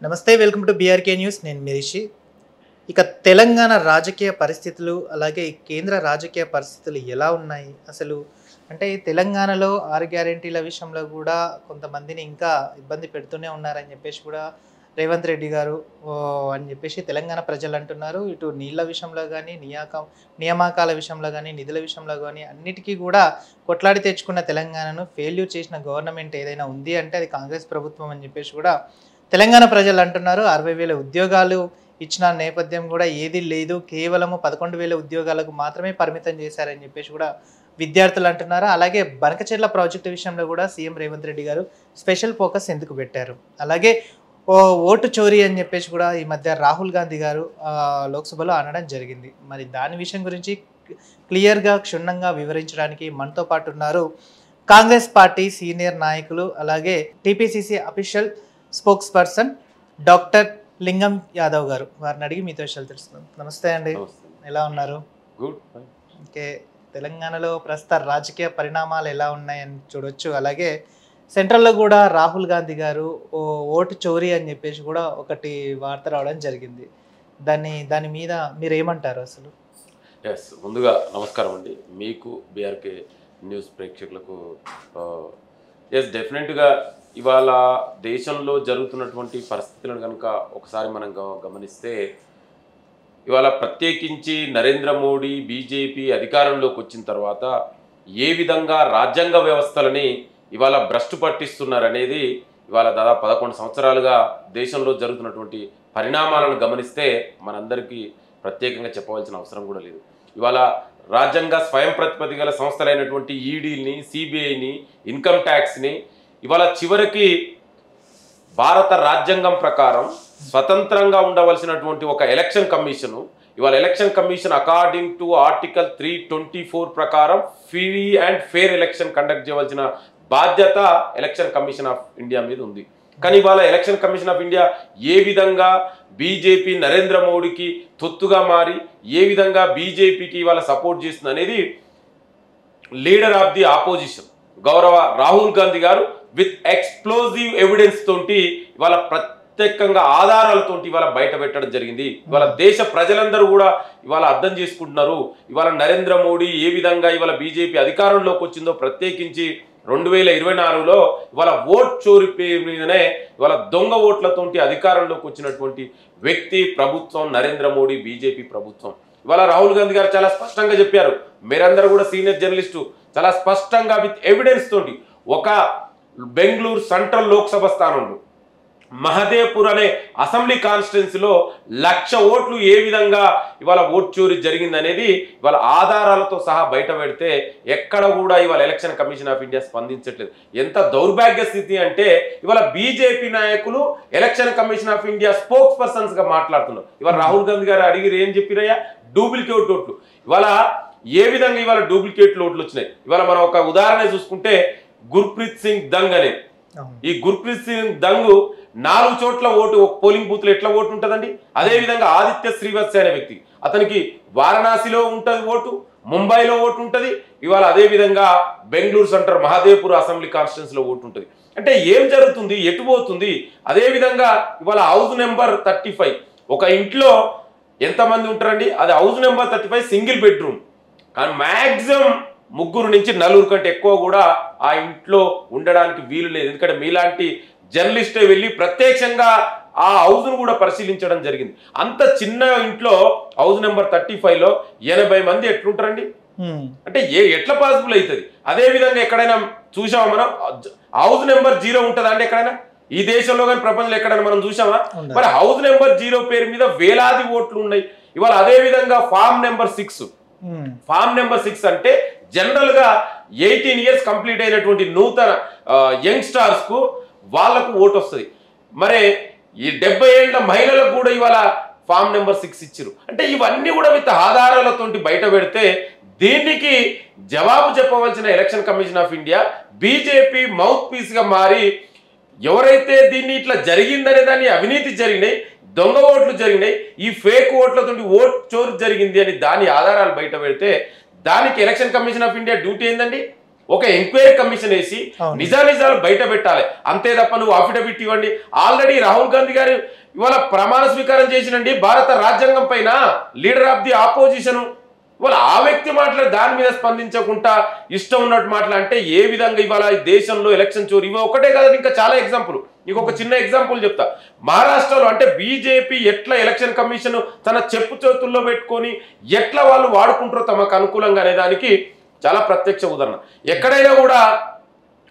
నమస్తే, welcome to BRK news. నేను మిరిషి. ఇక తెలంగాణ రాజకీయ పరిస్థితులు, అలాగే కేంద్ర రాజకీయ పరిస్థితులు ఎలా ఉన్నాయి అసలు? అంటే తెలంగాణలో 6 గ్యారెంటీల విషయంలో కూడా కొంతమందిని ఇంకా ఇబ్బంది పెడుతూనే ఉన్నారని చెప్పేసి కూడా రేవంత్ రెడ్డి గారు అని చెప్పేసి తెలంగాణ ప్రజలు అంటున్నారు. ఇటు నీళ్ళ విషయంలో కానీ, నియామకాల విషయంలో కానీ, నిధుల విషయంలో కానీ అన్నిటికీ కూడా కొట్లాడి తెచ్చుకున్న తెలంగాణను ఫెయిల్యూర్ చేసిన గవర్నమెంట్ ఏదైనా ఉంది అంటే అది కాంగ్రెస్ ప్రభుత్వం అని చెప్పేసి కూడా తెలంగాణ ప్రజలు అంటున్నారు. 60,000 ఉద్యోగాలు ఇచ్చిన నేపథ్యం కూడా ఏది లేదు, కేవలము 11,000 ఉద్యోగాలకు మాత్రమే పరిమితం చేశారని చెప్పేసి కూడా విద్యార్థులు అంటున్నారు. అలాగే బనకచెర్ల ప్రాజెక్టు విషయంలో కూడా సీఎం రేవంత్ రెడ్డి గారు స్పెషల్ ఫోకస్ ఎందుకు పెట్టారు? అలాగే ఓటు చోరీ అని చెప్పేసి కూడా ఈ మధ్య రాహుల్ గాంధీ గారు లోక్సభలో అనడం జరిగింది. మరి దాని విషయం గురించి క్లియర్గా క్షుణ్ణంగా వివరించడానికి మనతో పాటు ఉన్నారు కాంగ్రెస్ పార్టీ సీనియర్ నాయకులు, అలాగే TPCC official spokes person doctor లింగం యాదవ్ గారు. వారిని అడిగి మీతో విషయాలు తెలుసుకుందాం. నమస్తే అండి, ఎలా ఉన్నారు? గుడ్. ఓకే, తెలంగాణలో ప్రస్తుత రాజకీయ పరిణామాలు ఎలా ఉన్నాయని చూడొచ్చు. అలాగే సెంట్రల్లో కూడా రాహుల్ గాంధీ గారు ఓటు చోరీ అని చెప్పేసి కూడా ఒకటి వార్త రావడం జరిగింది. దాని మీద మీరు ఏమంటారు అసలు? ఎస్, ముందుగా నమస్కారం అండి మీకు, బీఆర్కే న్యూస్ ప్రేక్షకులకు. డెఫినెట్గా ఇవాళ దేశంలో జరుగుతున్నటువంటి పరిస్థితులను కనుక ఒకసారి మనం గమనిస్తే, ఇవాళ ప్రత్యేకించి నరేంద్ర మోడీ బీజేపీ అధికారంలోకి వచ్చిన తర్వాత ఏ విధంగా రాజ్యాంగ వ్యవస్థలని ఇవాళ భ్రష్టు పట్టిస్తున్నారనేది ఇవాళ దాదాపు 11 సంవత్సరాలుగా దేశంలో జరుగుతున్నటువంటి పరిణామాలను గమనిస్తే మనందరికీ ప్రత్యేకంగా చెప్పవలసిన అవసరం కూడా లేదు. ఇవాళ రాజ్యాంగ స్వయం ప్రతిపత్తి గల సంస్థలైనటువంటి ఈడీని, సిబిఐని, ఇన్కమ్ ట్యాక్స్ని ఇవాళ చివరికి భారత రాజ్యాంగం ప్రకారం స్వతంత్రంగా ఉండవలసినటువంటి ఒక ఎలక్షన్ కమిషను, ఇవాళ election commission according to article 324 ప్రకారం free and fair election conduct చేయవలసిన బాధ్యత ఎలక్షన్ కమిషన్ ఆఫ్ ఇండియా మీద ఉంది. కానీ ఇవాళ ఎలక్షన్ కమిషన్ ఆఫ్ ఇండియా ఏ విధంగా బీజేపీ నరేంద్ర మోడీకి తొత్తుగా మారి ఏ విధంగా బీజేపీకి ఇవాళ సపోర్ట్ చేస్తుంది అనేది లీడర్ ఆఫ్ ది ఆపోజిషన్ గౌరవ రాహుల్ గాంధీ గారు విత్ ఎక్స్ప్లోజివ్ ఎవిడెన్స్ తోటి ఇవాళ ప్రత్యేకంగా ఆధారాలతోటి ఇవాళ బయట పెట్టడం జరిగింది. ఇవాళ దేశ ప్రజలందరూ కూడా ఇవాళ అర్థం చేసుకుంటున్నారు ఇవాళ నరేంద్ర మోడీ ఏ విధంగా ఇవాళ బీజేపీ అధికారంలోకి వచ్చిందో. ప్రత్యేకించి 2024లో ఇవాళ ఓట్ చోరీ పేరు మీదనే ఇవాళ దొంగ ఓట్లతోటి అధికారంలోకి వచ్చినటువంటి వ్యక్తి ప్రభుత్వం నరేంద్ర మోడీ బీజేపీ ప్రభుత్వం. ఇవాళ రాహుల్ గాంధీ గారు చాలా స్పష్టంగా చెప్పారు, మీరందరూ కూడా సీనియర్ జర్నలిస్టు, చాలా స్పష్టంగా విత్ ఎవిడెన్స్ తోటి ఒక బెంగళూరు సెంట్రల్ లోక్సభ స్థానంలో మహదేవ్పూర్ అనే అసెంబ్లీ కాన్స్టిట్యున్సీలో 1,00,000 ఓట్లు ఏ విధంగా ఇవాళ ఓట్ చోరీ జరిగిందనేది ఇవాళ ఆధారాలతో సహా బయట పెడితే ఎక్కడ కూడా ఇవాళ ఎలక్షన్ కమిషన్ ఆఫ్ ఇండియా స్పందించట్లేదు. ఎంత దౌర్భాగ్య స్థితి అంటే ఇవాళ బీజేపీ నాయకులు ఎలక్షన్ కమిషన్ ఆఫ్ ఇండియా స్పోక్స్ పర్సన్స్గా మాట్లాడుతున్నారు. ఇవాళ రాహుల్ గాంధీ గారు అడిగిరు, ఏం చెప్పిరయ్యా? డూప్లికేట్ ఓట్లు. ఇవాళ ఏ విధంగా ఇవాళ డూప్లికేట్ ఓట్లు వచ్చినాయి? ఇవాళ మనం ఒక ఉదాహరణ చూసుకుంటే గుర్ప్రీత్ సింగ్ దంగ్ అనే ఈ గుర్ప్రీత్ సింగ్ దంగ్ 4 చోట్ల ఓటు పోలింగ్ బూత్లో ఎట్లా ఓటు ఉంటుందండి? అదేవిధంగా ఆదిత్య శ్రీవత్స అనే వ్యక్తి, అతనికి వారణాసిలో ఉంటుంది ఓటు, ముంబైలో ఓటు ఉంటుంది, ఇవాళ అదేవిధంగా బెంగళూరు సెంటర్ మహదేవ్పూర్ అసెంబ్లీ కాన్స్టిట్యున్సీలో ఓటు ఉంటుంది. అంటే ఏం జరుగుతుంది, ఎటు పోతుంది? అదేవిధంగా ఇవాళ హౌస్ నెంబర్ 35 ఒక ఇంట్లో ఎంతమంది ఉంటారండి? అది హౌస్ నెంబర్ 35 సింగిల్ బెడ్రూమ్, కానీ మ్యాక్సిమం 3 నుంచి 4 కంటే ఎక్కువ కూడా ఆ ఇంట్లో ఉండడానికి వీలు లేదు. ఎందుకంటే మీలాంటి జర్నలిస్టే వెళ్ళి ప్రత్యక్షంగా ఆ హౌస్ను కూడా పరిశీలించడం జరిగింది. అంత చిన్న ఇంట్లో హౌస్ నెంబర్ 35లో 80 మంది ఎట్లుంటారండి? అంటే ఎట్లా పాసిబుల్ అవుతుంది? అదేవిధంగా ఎక్కడైనా చూసామా మనం హౌస్ నెంబర్ 0 ఉంటుందా అండి ఎక్కడైనా? ఈ దేశంలో కానీ ప్రపంచంలో ఎక్కడైనా మనం చూసామా? మరి హౌస్ నెంబర్ 0 పేరు మీద వేలాది ఓట్లు ఉన్నాయి. ఇవాళ అదేవిధంగా ఫామ్ నెంబర్ 6 అంటే జనరల్ గా 18 ఇయర్స్ కంప్లీట్ అయినటువంటి నూతన యంగ్స్టర్స్ కు వాళ్ళకు ఓటు వస్తుంది. మరి ఈ 70 ఏళ్ల మహిళలకు కూడా ఇవాళ ఫామ్ నెంబర్ 6 ఇచ్చారు. అంటే ఇవన్నీ కూడా విత్ ఆధారాలతో బయట పెడితే దీనికి జవాబు చెప్పవలసిన Election commission of India BJP mouthpiece గా మారి ఎవరైతే దీన్ని ఇట్లా జరిగిందనే దాన్ని అవినీతి జరిగినాయి, దొంగ ఓట్లు జరిగినాయి, ఈ ఫేక్ ఓట్లతో ఓట్ చోరీ జరిగింది అని దాని ఆధారాలు బయట పెడితే దానికి election commission of India duty ఏందండి? ఒక ఎంక్వైరీ కమిషన్ వేసి నిజానిజాలు బయట పెట్టాలి, అంతే తప్ప నువ్వు అఫిడవిట్ ఇవ్వండి. ఆల్రెడీ రాహుల్ గాంధీ గారు ఇవాళ ప్రమాణ స్వీకారం చేసినండి భారత రాజ్యాంగం పైన, లీడర్ ఆఫ్ ది ఆపోజిషన్. ఇవాళ ఆ వ్యక్తి మాట్లాడి దాని మీద స్పందించకుండా ఇష్టం ఉన్నట్టు మాట్లాడంటే ఏ విధంగా ఇవాళ ఈ దేశంలో ఎలక్షన్ చోరీ? ఇవి ఒకటే కాదు, ఇంకా చాలా ఎగ్జాంపుల్. నీకు ఒక చిన్న ఎగ్జాంపుల్ చెప్తా. మహారాష్ట్రలో అంటే బీజేపీ ఎట్లా ఎలక్షన్ కమిషన్ తన చెప్పు చేతుల్లో పెట్టుకొని ఎట్లా వాళ్ళు వాడుకుంటారో తమకు అనుకూలంగా అనే దానికి చాలా ప్రత్యక్ష ఉదాహరణ. ఎక్కడైనా కూడా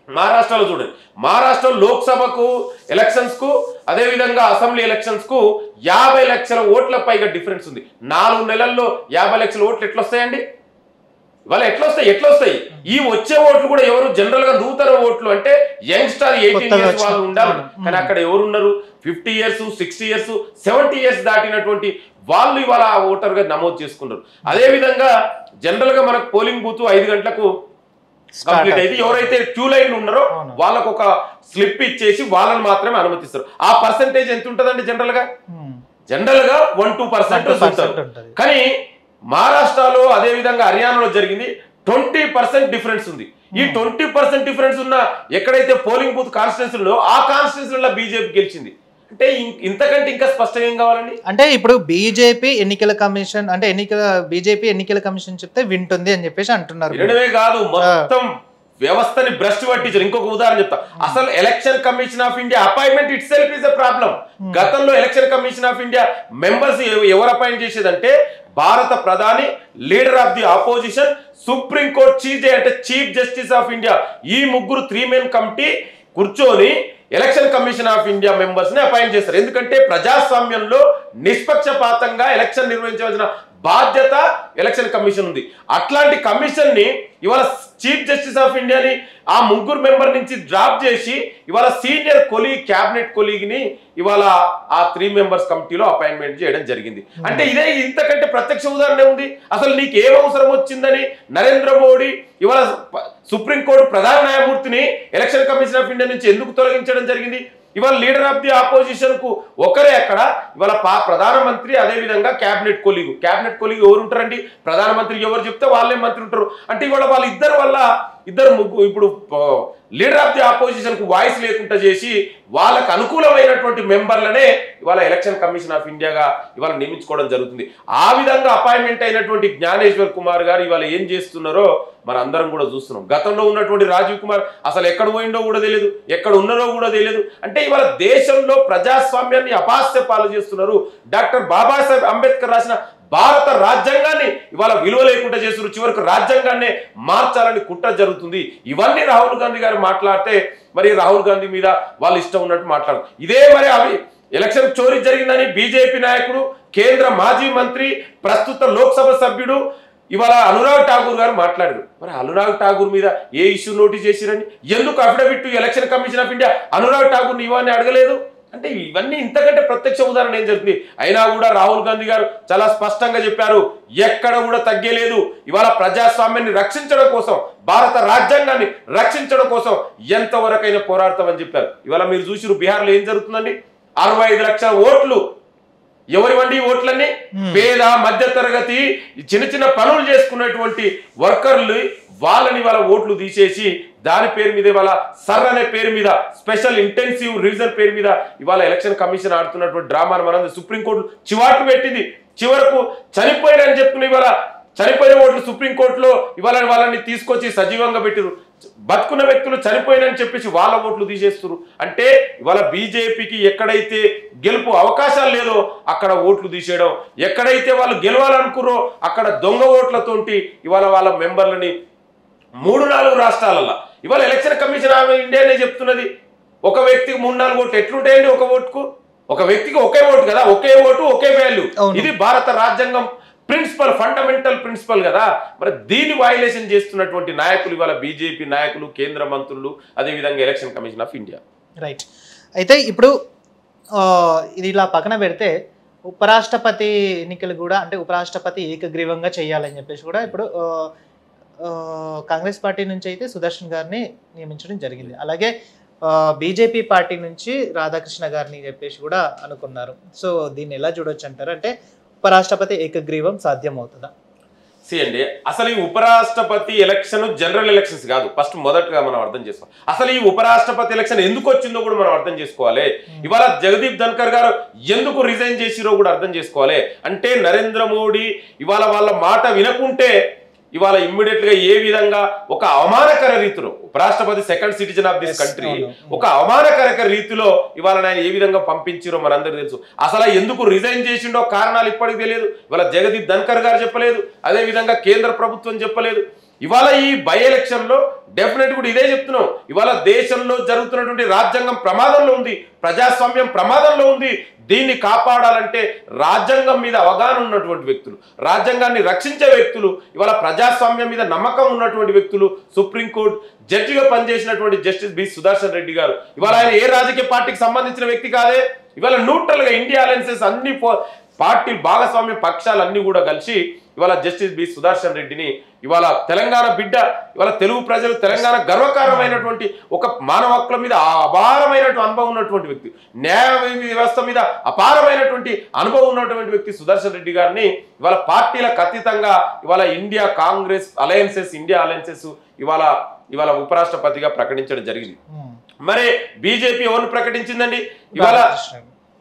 మహారాష్ట్రలో చూడండి, మహారాష్ట్రలో లోక్సభకు ఎలక్షన్స్కు అదేవిధంగా అసెంబ్లీ ఎలక్షన్స్కు 50 లక్షల ఓట్ల పైగా డిఫరెన్స్ ఉంది. 4 నెలల్లో 50 లక్షల ఓట్లు ఎట్లా వస్తాయండి? ఇవాళ ఎట్లా వస్తాయి? ఈ వచ్చే ఓట్లు కూడా ఎవరు? జనరల్ గా నూతన ఓట్లు అంటే యంగ్స్టర్ 18 ఇయర్స్ వాళ్ళు ఉండాలి. కానీ అక్కడ ఎవరు ఉన్నారు? 50 ఇయర్స్, 60 ఇయర్స్, 70 ఇయర్స్ దాటినటువంటి వాళ్ళు ఇవాళ ఓటర్ గా నమోదు చేసుకున్నారు. అదే విధంగా జనరల్ గా మనకు పోలింగ్ బూత్ 5 గంటలకు కంప్లీట్ అయితే ఎవరైతే క్యూ లైన్ ఉన్నారో వాళ్ళకు ఒక స్లిప్ ఇచ్చేసి వాళ్ళని మాత్రమే అనుమతిస్తారు. ఆ పర్సెంటేజ్ ఎంత ఉంటుందండి? జనరల్ గా 1-2% ఉంటుంది. కానీ మహారాష్ట్రలో అదే విధంగా హర్యానాలో జరిగింది 20% డిఫరెన్స్ ఉంది. ఈ 20% డిఫరెన్స్ ఉన్న ఎక్కడైతే పోలింగ్ బూత్ కాన్స్టిట్యూన్సీలో ఆ కాన్స్టిట్యూన్సీలో బీజేపీ గెలిచింది. అంటే ఇంతకంటే ఇంకా స్పష్టంగా ఏం కావాలండి? అంటే ఇప్పుడు బీజేపీ ఎన్నికల కమిషన్ అంటే బీజేపీ ఎన్నికల కమిషన్ చెప్తే వింటుంది అని చెప్పేసి అంటున్నారు. వినడమే కాదు, మొత్తం వ్యవస్థని భ్రష్టు పట్టించారు. ఇంకొక ఉదాహరణ చెప్తా. అసలు election commission of India appointment itself is a problem. గతంలో election commission of India members ఎవరు అపాయింట్ చేసేదంటే భారత ప్రధాని, leader of the opposition, supreme court chief justice of India, ఈ ముగ్గురు 3 మెన్ కమిటీ కూర్చొని election commission of India members ని appoint చేస్తారు. ఎందుకంటే ప్రజాస్వామ్యంలో నిష్పక్షపాతంగా ఎలక్షన్ నిర్వహించవలసిన బాధ్యత ఎలక్షన్ కమిషన్ ఉంది. అట్లాంటి కమిషన్ ని ఇవాళ చీఫ్ జస్టిస్ ఆఫ్ ఇండియాని ఆ ముగ్గురు మెంబర్ నుంచి డ్రాప్ చేసి ఇవాళ సీనియర్ కొలీగ్, క్యాబినెట్ కొలీగ్ ని ఇవాళ ఆ 3 మెంబర్స్ కమిటీలో అపాయింట్మెంట్ చేయడం జరిగింది. అంటే ఇదే ఇంతకంటే ప్రత్యక్ష ఉదాహరణ ఉంది. అసలు నీకు ఏం అవసరం వచ్చిందని నరేంద్ర మోడీ ఇవాళ సుప్రీంకోర్టు ప్రధాన న్యాయమూర్తిని ఎలక్షన్ కమిషన్ ఆఫ్ ఇండియా నుంచి ఎందుకు తొలగించడం జరిగింది? ఇవాళ లీడర్ ఆఫ్ ది ఆపోజిషన్ కు ఒకరే అక్కడ, ఇవాళ ప్రధానమంత్రి అదే విధంగా క్యాబినెట్ కొలీగ్ ఎవరు ఉంటారండి? ప్రధానమంత్రి ఎవరు చెప్తే వాళ్ళే మంత్రి ఉంటారు. అంటే ఇవాళ వాళ్ళ ఇద్దరు ఇప్పుడు లీడర్ ఆఫ్ ది ఆపోజిషన్ కు వాయిస్ లేకుండా చేసి వాళ్ళకు అనుకూలమైనటువంటి మెంబర్లనే ఇవాళ ఎలక్షన్ కమిషన్ ఆఫ్ ఇండియాగా ఇవాళ నియమించుకోవడం జరుగుతుంది. ఆ విధంగా అపాయింట్మెంట్ అయినటువంటి జ్ఞానేశ్వర్ కుమార్ గారు ఇవాళ ఏం చేస్తున్నారో మన అందరం కూడా చూస్తున్నాం. గతంలో ఉన్నటువంటి రాజీవ్ కుమార్ అసలు ఎక్కడ పోయిండో కూడా తెలియదు, ఎక్కడ ఉన్నారో కూడా తెలియదు. అంటే ఇవాళ దేశంలో ప్రజాస్వామ్యాన్ని అపహాస్య పాలు చేస్తున్నారు. డాక్టర్ బాబాసాహెబ్ అంబేద్కర్ రాసిన భారత రాజ్యాంగాన్ని ఇవాళ విలువ లేకుండా చేస్తున్నారు. చివరికి రాజ్యాంగాన్ని మార్చాలని కుట్ర జరుగుతుంది. ఇవన్నీ రాహుల్ గాంధీ గారు మాట్లాడితే మరి రాహుల్ గాంధీ మీద వాళ్ళు ఇష్టం ఉన్నట్టు మాట్లాడరు. ఇదే మరి ఎలక్షన్ చోరీ జరిగిందని బీజేపీ నాయకుడు, కేంద్ర మాజీ మంత్రి, ప్రస్తుత లోక్సభ సభ్యుడు ఇవాళ అనురాగ్ ఠాకూర్ గారు మాట్లాడారు. మరి అనురాగ్ ఠాకూర్ మీద ఏ ఇష్యూ నోటీస్ చేసిరని, ఎందుకు affidavit election commission of India Anurag ఠాకూర్ని ఇవన్నీ అడగలేదు? అంటే ఇవన్నీ ఇంతకంటే ప్రత్యక్ష ఉదాహరణ ఏం జరుగుతుంది? అయినా కూడా రాహుల్ గాంధీ గారు చాలా స్పష్టంగా చెప్పారు, ఎక్కడ కూడా తగ్గలేదు. ఇవాళ ప్రజాస్వామ్యాన్ని రక్షించడం కోసం, భారత రాజ్యాంగాన్ని రక్షించడం కోసం ఎంతవరకైనా పోరాడతామని చెప్పారు. ఇవాళ మీరు చూసిరు బీహార్లో ఏం జరుగుతుందండి? 65 లక్షల ఓట్లు ఎవరివండి? ఓట్లన్నీ పేద మధ్య తరగతి చిన్న చిన్న పనులు చేసుకునేటువంటి వర్కర్లు, వాళ్ళని వాళ్ళ ఓట్లు తీసేసి దాని పేరు మీద ఇవాళ సర్ అనే పేరు మీద స్పెషల్ ఇంటెన్సివ్ రివిజన్ పేరు మీద ఇవాళ ఎలక్షన్ కమిషన్ ఆడుతున్నటువంటి డ్రామాను మనం సుప్రీంకోర్టు చివాట్లు పెట్టింది. చివరకు చనిపోయారని చెప్పుకుని ఇవాళ చనిపోయిన ఓట్లు సుప్రీంకోర్టులో ఇవాళ వాళ్ళని తీసుకొచ్చి సజీవంగా పెట్టిరు. బతుకున్న వ్యక్తులు చనిపోయినని చెప్పేసి వాళ్ళ ఓట్లు తీసేస్తున్నారు. అంటే ఇవాళ బీజేపీకి ఎక్కడైతే గెలుపు అవకాశాలు లేదో అక్కడ ఓట్లు తీసేయడం, ఎక్కడైతే వాళ్ళు గెలవాలనుకున్నారో అక్కడ దొంగ ఓట్లతోటి ఇవాళ వాళ్ళ మెంబర్లని 3-4 రాష్ట్రాలలో ఇవాళ ఎలక్షన్ కమిషన్ ఆఫ్ ఇండియానే చెప్తున్నది. ఒక వ్యక్తికి 3-4 ఓట్లు ఎట్లుంటాయండి? ఒక ఓటుకు ఒక వ్యక్తికి ఒకే ఓటు కదా, ఒకే ఓటు ఒకే వాల్యూ. ఇది భారత రాజ్యాంగం ప్రిన్సిపల్, ఫండమెంటల్ ప్రిన్సిపల్ కదా. మరి దీన్ని వైలేషన్ చేస్తున్నటువంటి నాయకులు ఇవాళ బీజేపీ నాయకులు, కేంద్ర మంత్రులు, అదేవిధంగా election commission of India. Right. అయితే ఇప్పుడు ఇది ఇలా పక్కన పెడితే ఉపరాష్ట్రపతి ఎన్నికలు కూడా, అంటే ఉపరాష్ట్రపతి ఏకగ్రీవంగా చేయాలని చెప్పేసి కూడా ఇప్పుడు కాంగ్రెస్ పార్టీ నుంచి అయితే సుదర్శన్ గారిని నియమించడం జరిగింది. అలాగే బీజేపీ పార్టీ నుంచి రాధాకృష్ణ గారిని చెప్పేసి కూడా అనుకున్నారు. సో దీన్ని ఎలా చూడొచ్చు అంటారు? అంటే ఉపరాష్ట్రపతి ఏకగ్రీవం సాధ్యం అవుతుందా? అండి అసలు ఈ ఉపరాష్ట్రపతి ఎలక్షన్ జనరల్ ఎలక్షన్స్ కాదు. ఫస్ట్ మొదటగా మనం అర్థం చేసుకోవాలి అసలు ఈ ఉపరాష్ట్రపతి ఎలక్షన్ ఎందుకు వచ్చిందో కూడా మనం అర్థం చేసుకోవాలి. ఇవాళ జగదీప్ ధన్కర్ గారు ఎందుకు రిజైన్ చేసిరో కూడా అర్థం చేసుకోవాలి. అంటే నరేంద్ర మోడీ ఇవాళ వాళ్ళ మాట వినకుంటే ఇవాళ ఇమ్మీడియట్ గా ఏ విధంగా ఒక అవమానకర రీతిలో ఉపరాష్ట్రపతి second citizen of this country ఒక అవమానకర రీతిలో ఇవాళ ఆయన ఏ విధంగా పంపించారో మనందరికీ తెలుసు. అసలు ఎందుకు రిజైన్ చేసిండో కారణాలు ఇప్పటికి తెలియదు. ఇవాళ జగదీప్ ధన్కర్ గారు చెప్పలేదు, అదే విధంగా కేంద్ర ప్రభుత్వం చెప్పలేదు. ఇవాళ ఈ బై ఎలక్షన్ లో డెఫినెట్ కూడా ఇదే చెప్తున్నాం. ఇవాళ దేశంలో జరుగుతున్నటువంటి రాజ్యాంగం ప్రమాదంలో ఉంది, ప్రజాస్వామ్యం ప్రమాదంలో ఉంది. దీన్ని కాపాడాలంటే రాజ్యాంగం మీద అవగాహన ఉన్నటువంటి వ్యక్తులు, రాజ్యాంగాన్ని రక్షించే వ్యక్తులు, ఇవాళ ప్రజాస్వామ్యం మీద నమ్మకం ఉన్నటువంటి వ్యక్తులు, సుప్రీంకోర్టు జడ్జిగా పనిచేసినటువంటి జస్టిస్ బి సుదర్శన్ రెడ్డి గారు. ఇవాళ ఆయన ఏ రాజకీయ పార్టీకి సంబంధించిన వ్యక్తి కాదే. ఇవాళ న్యూట్రల్ గా ఇండియా అలయన్సెస్ అన్ని పార్టీ భాగస్వామ్య పక్షాలన్నీ కూడా కలిసి ఇవాళ జస్టిస్ బి సుదర్శన్ రెడ్డిని ఇవాళ తెలంగాణ బిడ్డ, ఇవాళ తెలుగు ప్రజలు తెలంగాణ గర్వకారణమైనటువంటి ఒక మానవ హక్కుల మీద అపారమైనటువంటి అనుభవం ఉన్నటువంటి వ్యక్తి, న్యాయ వ్యవస్థ మీద అపారమైనటువంటి అనుభవం ఉన్నటువంటి వ్యక్తి సుదర్శన్ రెడ్డి గారిని ఇవాళ పార్టీలకు అతీతంగా ఇవాళ India Congress alliances India alliances ఇవాళ ఉపరాష్ట్రపతిగా ప్రకటించడం జరిగింది. మరి బీజేపీ ఎవరిని ప్రకటించిందండి?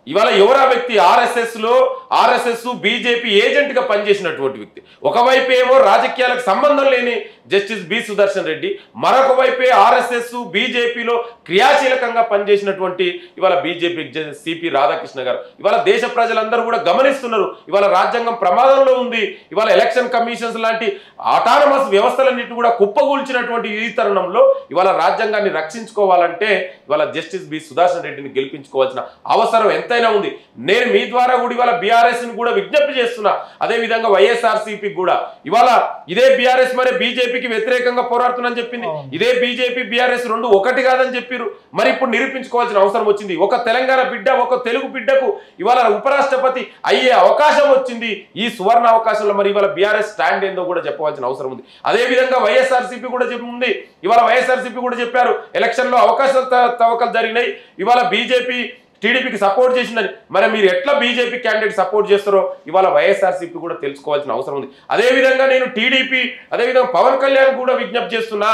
ఇవాళ ఎవరా వ్యక్తి? ఆర్ఎస్ఎస్ బీజేపీ ఏజెంట్ గా పనిచేసినటువంటి వ్యక్తి. ఒకవైపు ఏమో రాజకీయాలకు సంబంధం లేని జస్టిస్ బి సుదర్శన్ రెడ్డి, మరొక వైపే ఆర్ఎస్ఎస్ బీజేపీలో క్రియాశీలకంగా పనిచేసినటువంటి ఇవాళ బీజేపీ సిపి రాధాకృష్ణ గారు. ఇవాళ దేశ ప్రజలందరూ కూడా గమనిస్తున్నారు. ఇవాళ రాజ్యాంగం ప్రమాదంలో ఉంది. ఇవాళ ఎలక్షన్ కమిషన్స్ లాంటి ఆటానమస్ వ్యవస్థలన్నింటినీ కూడా కుప్పగూల్చినటువంటి ఈ తరుణంలో ఇవాళ రాజ్యాంగాన్ని రక్షించుకోవాలంటే ఇవాళ జస్టిస్ బి సుదర్శన్ రెడ్డిని గెలిపించుకోవాల్సిన అవసరం ఎంతైనా ఉంది. నేను మీ ద్వారా కూడా ఇవాళ బీఆర్ఎస్ ని కూడా విజ్ఞప్తి చేస్తున్నా, అదే విధంగా వైఎస్ఆర్సీపీ కూడా. ఇవాళ ఇదే బీఆర్ఎస్ మరి బీజేపీకి వ్యతిరేకంగా పోరాడుతుందని చెప్పింది, ఇదే బీజేపీ బీఆర్ఎస్ రెండు ఒకటి కాదని చెప్పారు. మరి ఇప్పుడు నిరూపించుకోవాల్సిన అవసరం వచ్చింది. ఒక తెలంగాణ బిడ్డ, ఒక తెలుగు బిడ్డకు ఇవాళ ఉపరాష్ట్రపతి అయ్యే అవకాశం వచ్చింది. ఈ సువర్ణ అవకాశంలో మరి ఇవాళ బీఆర్ఎస్ స్టాండ్ ఏందో కూడా చెప్పవలసిన అవసరం ఉంది. అదే విధంగా వైఎస్ఆర్సీపీ కూడా ఉంది. ఇవాళ వైఎస్ఆర్సీపీ కూడా చెప్పారు ఎలక్షన్ లో అవకాశాలు తవ్వకాలు జరిగినాయి, ఇవాళ బీజేపీ టీడీపీకి సపోర్ట్ చేసిందని. మరి మీరు ఎట్లా బీజేపీ క్యాండిడేట్ సపోర్ట్ చేస్తారో ఇవాళ వైఎస్ఆర్సీపీ కూడా తెలుసుకోవాల్సిన అవసరం ఉంది. అదేవిధంగా నేను టీడీపీ అదేవిధంగా పవన్ కళ్యాణ్ కూడా విజ్ఞప్తి చేస్తున్నా,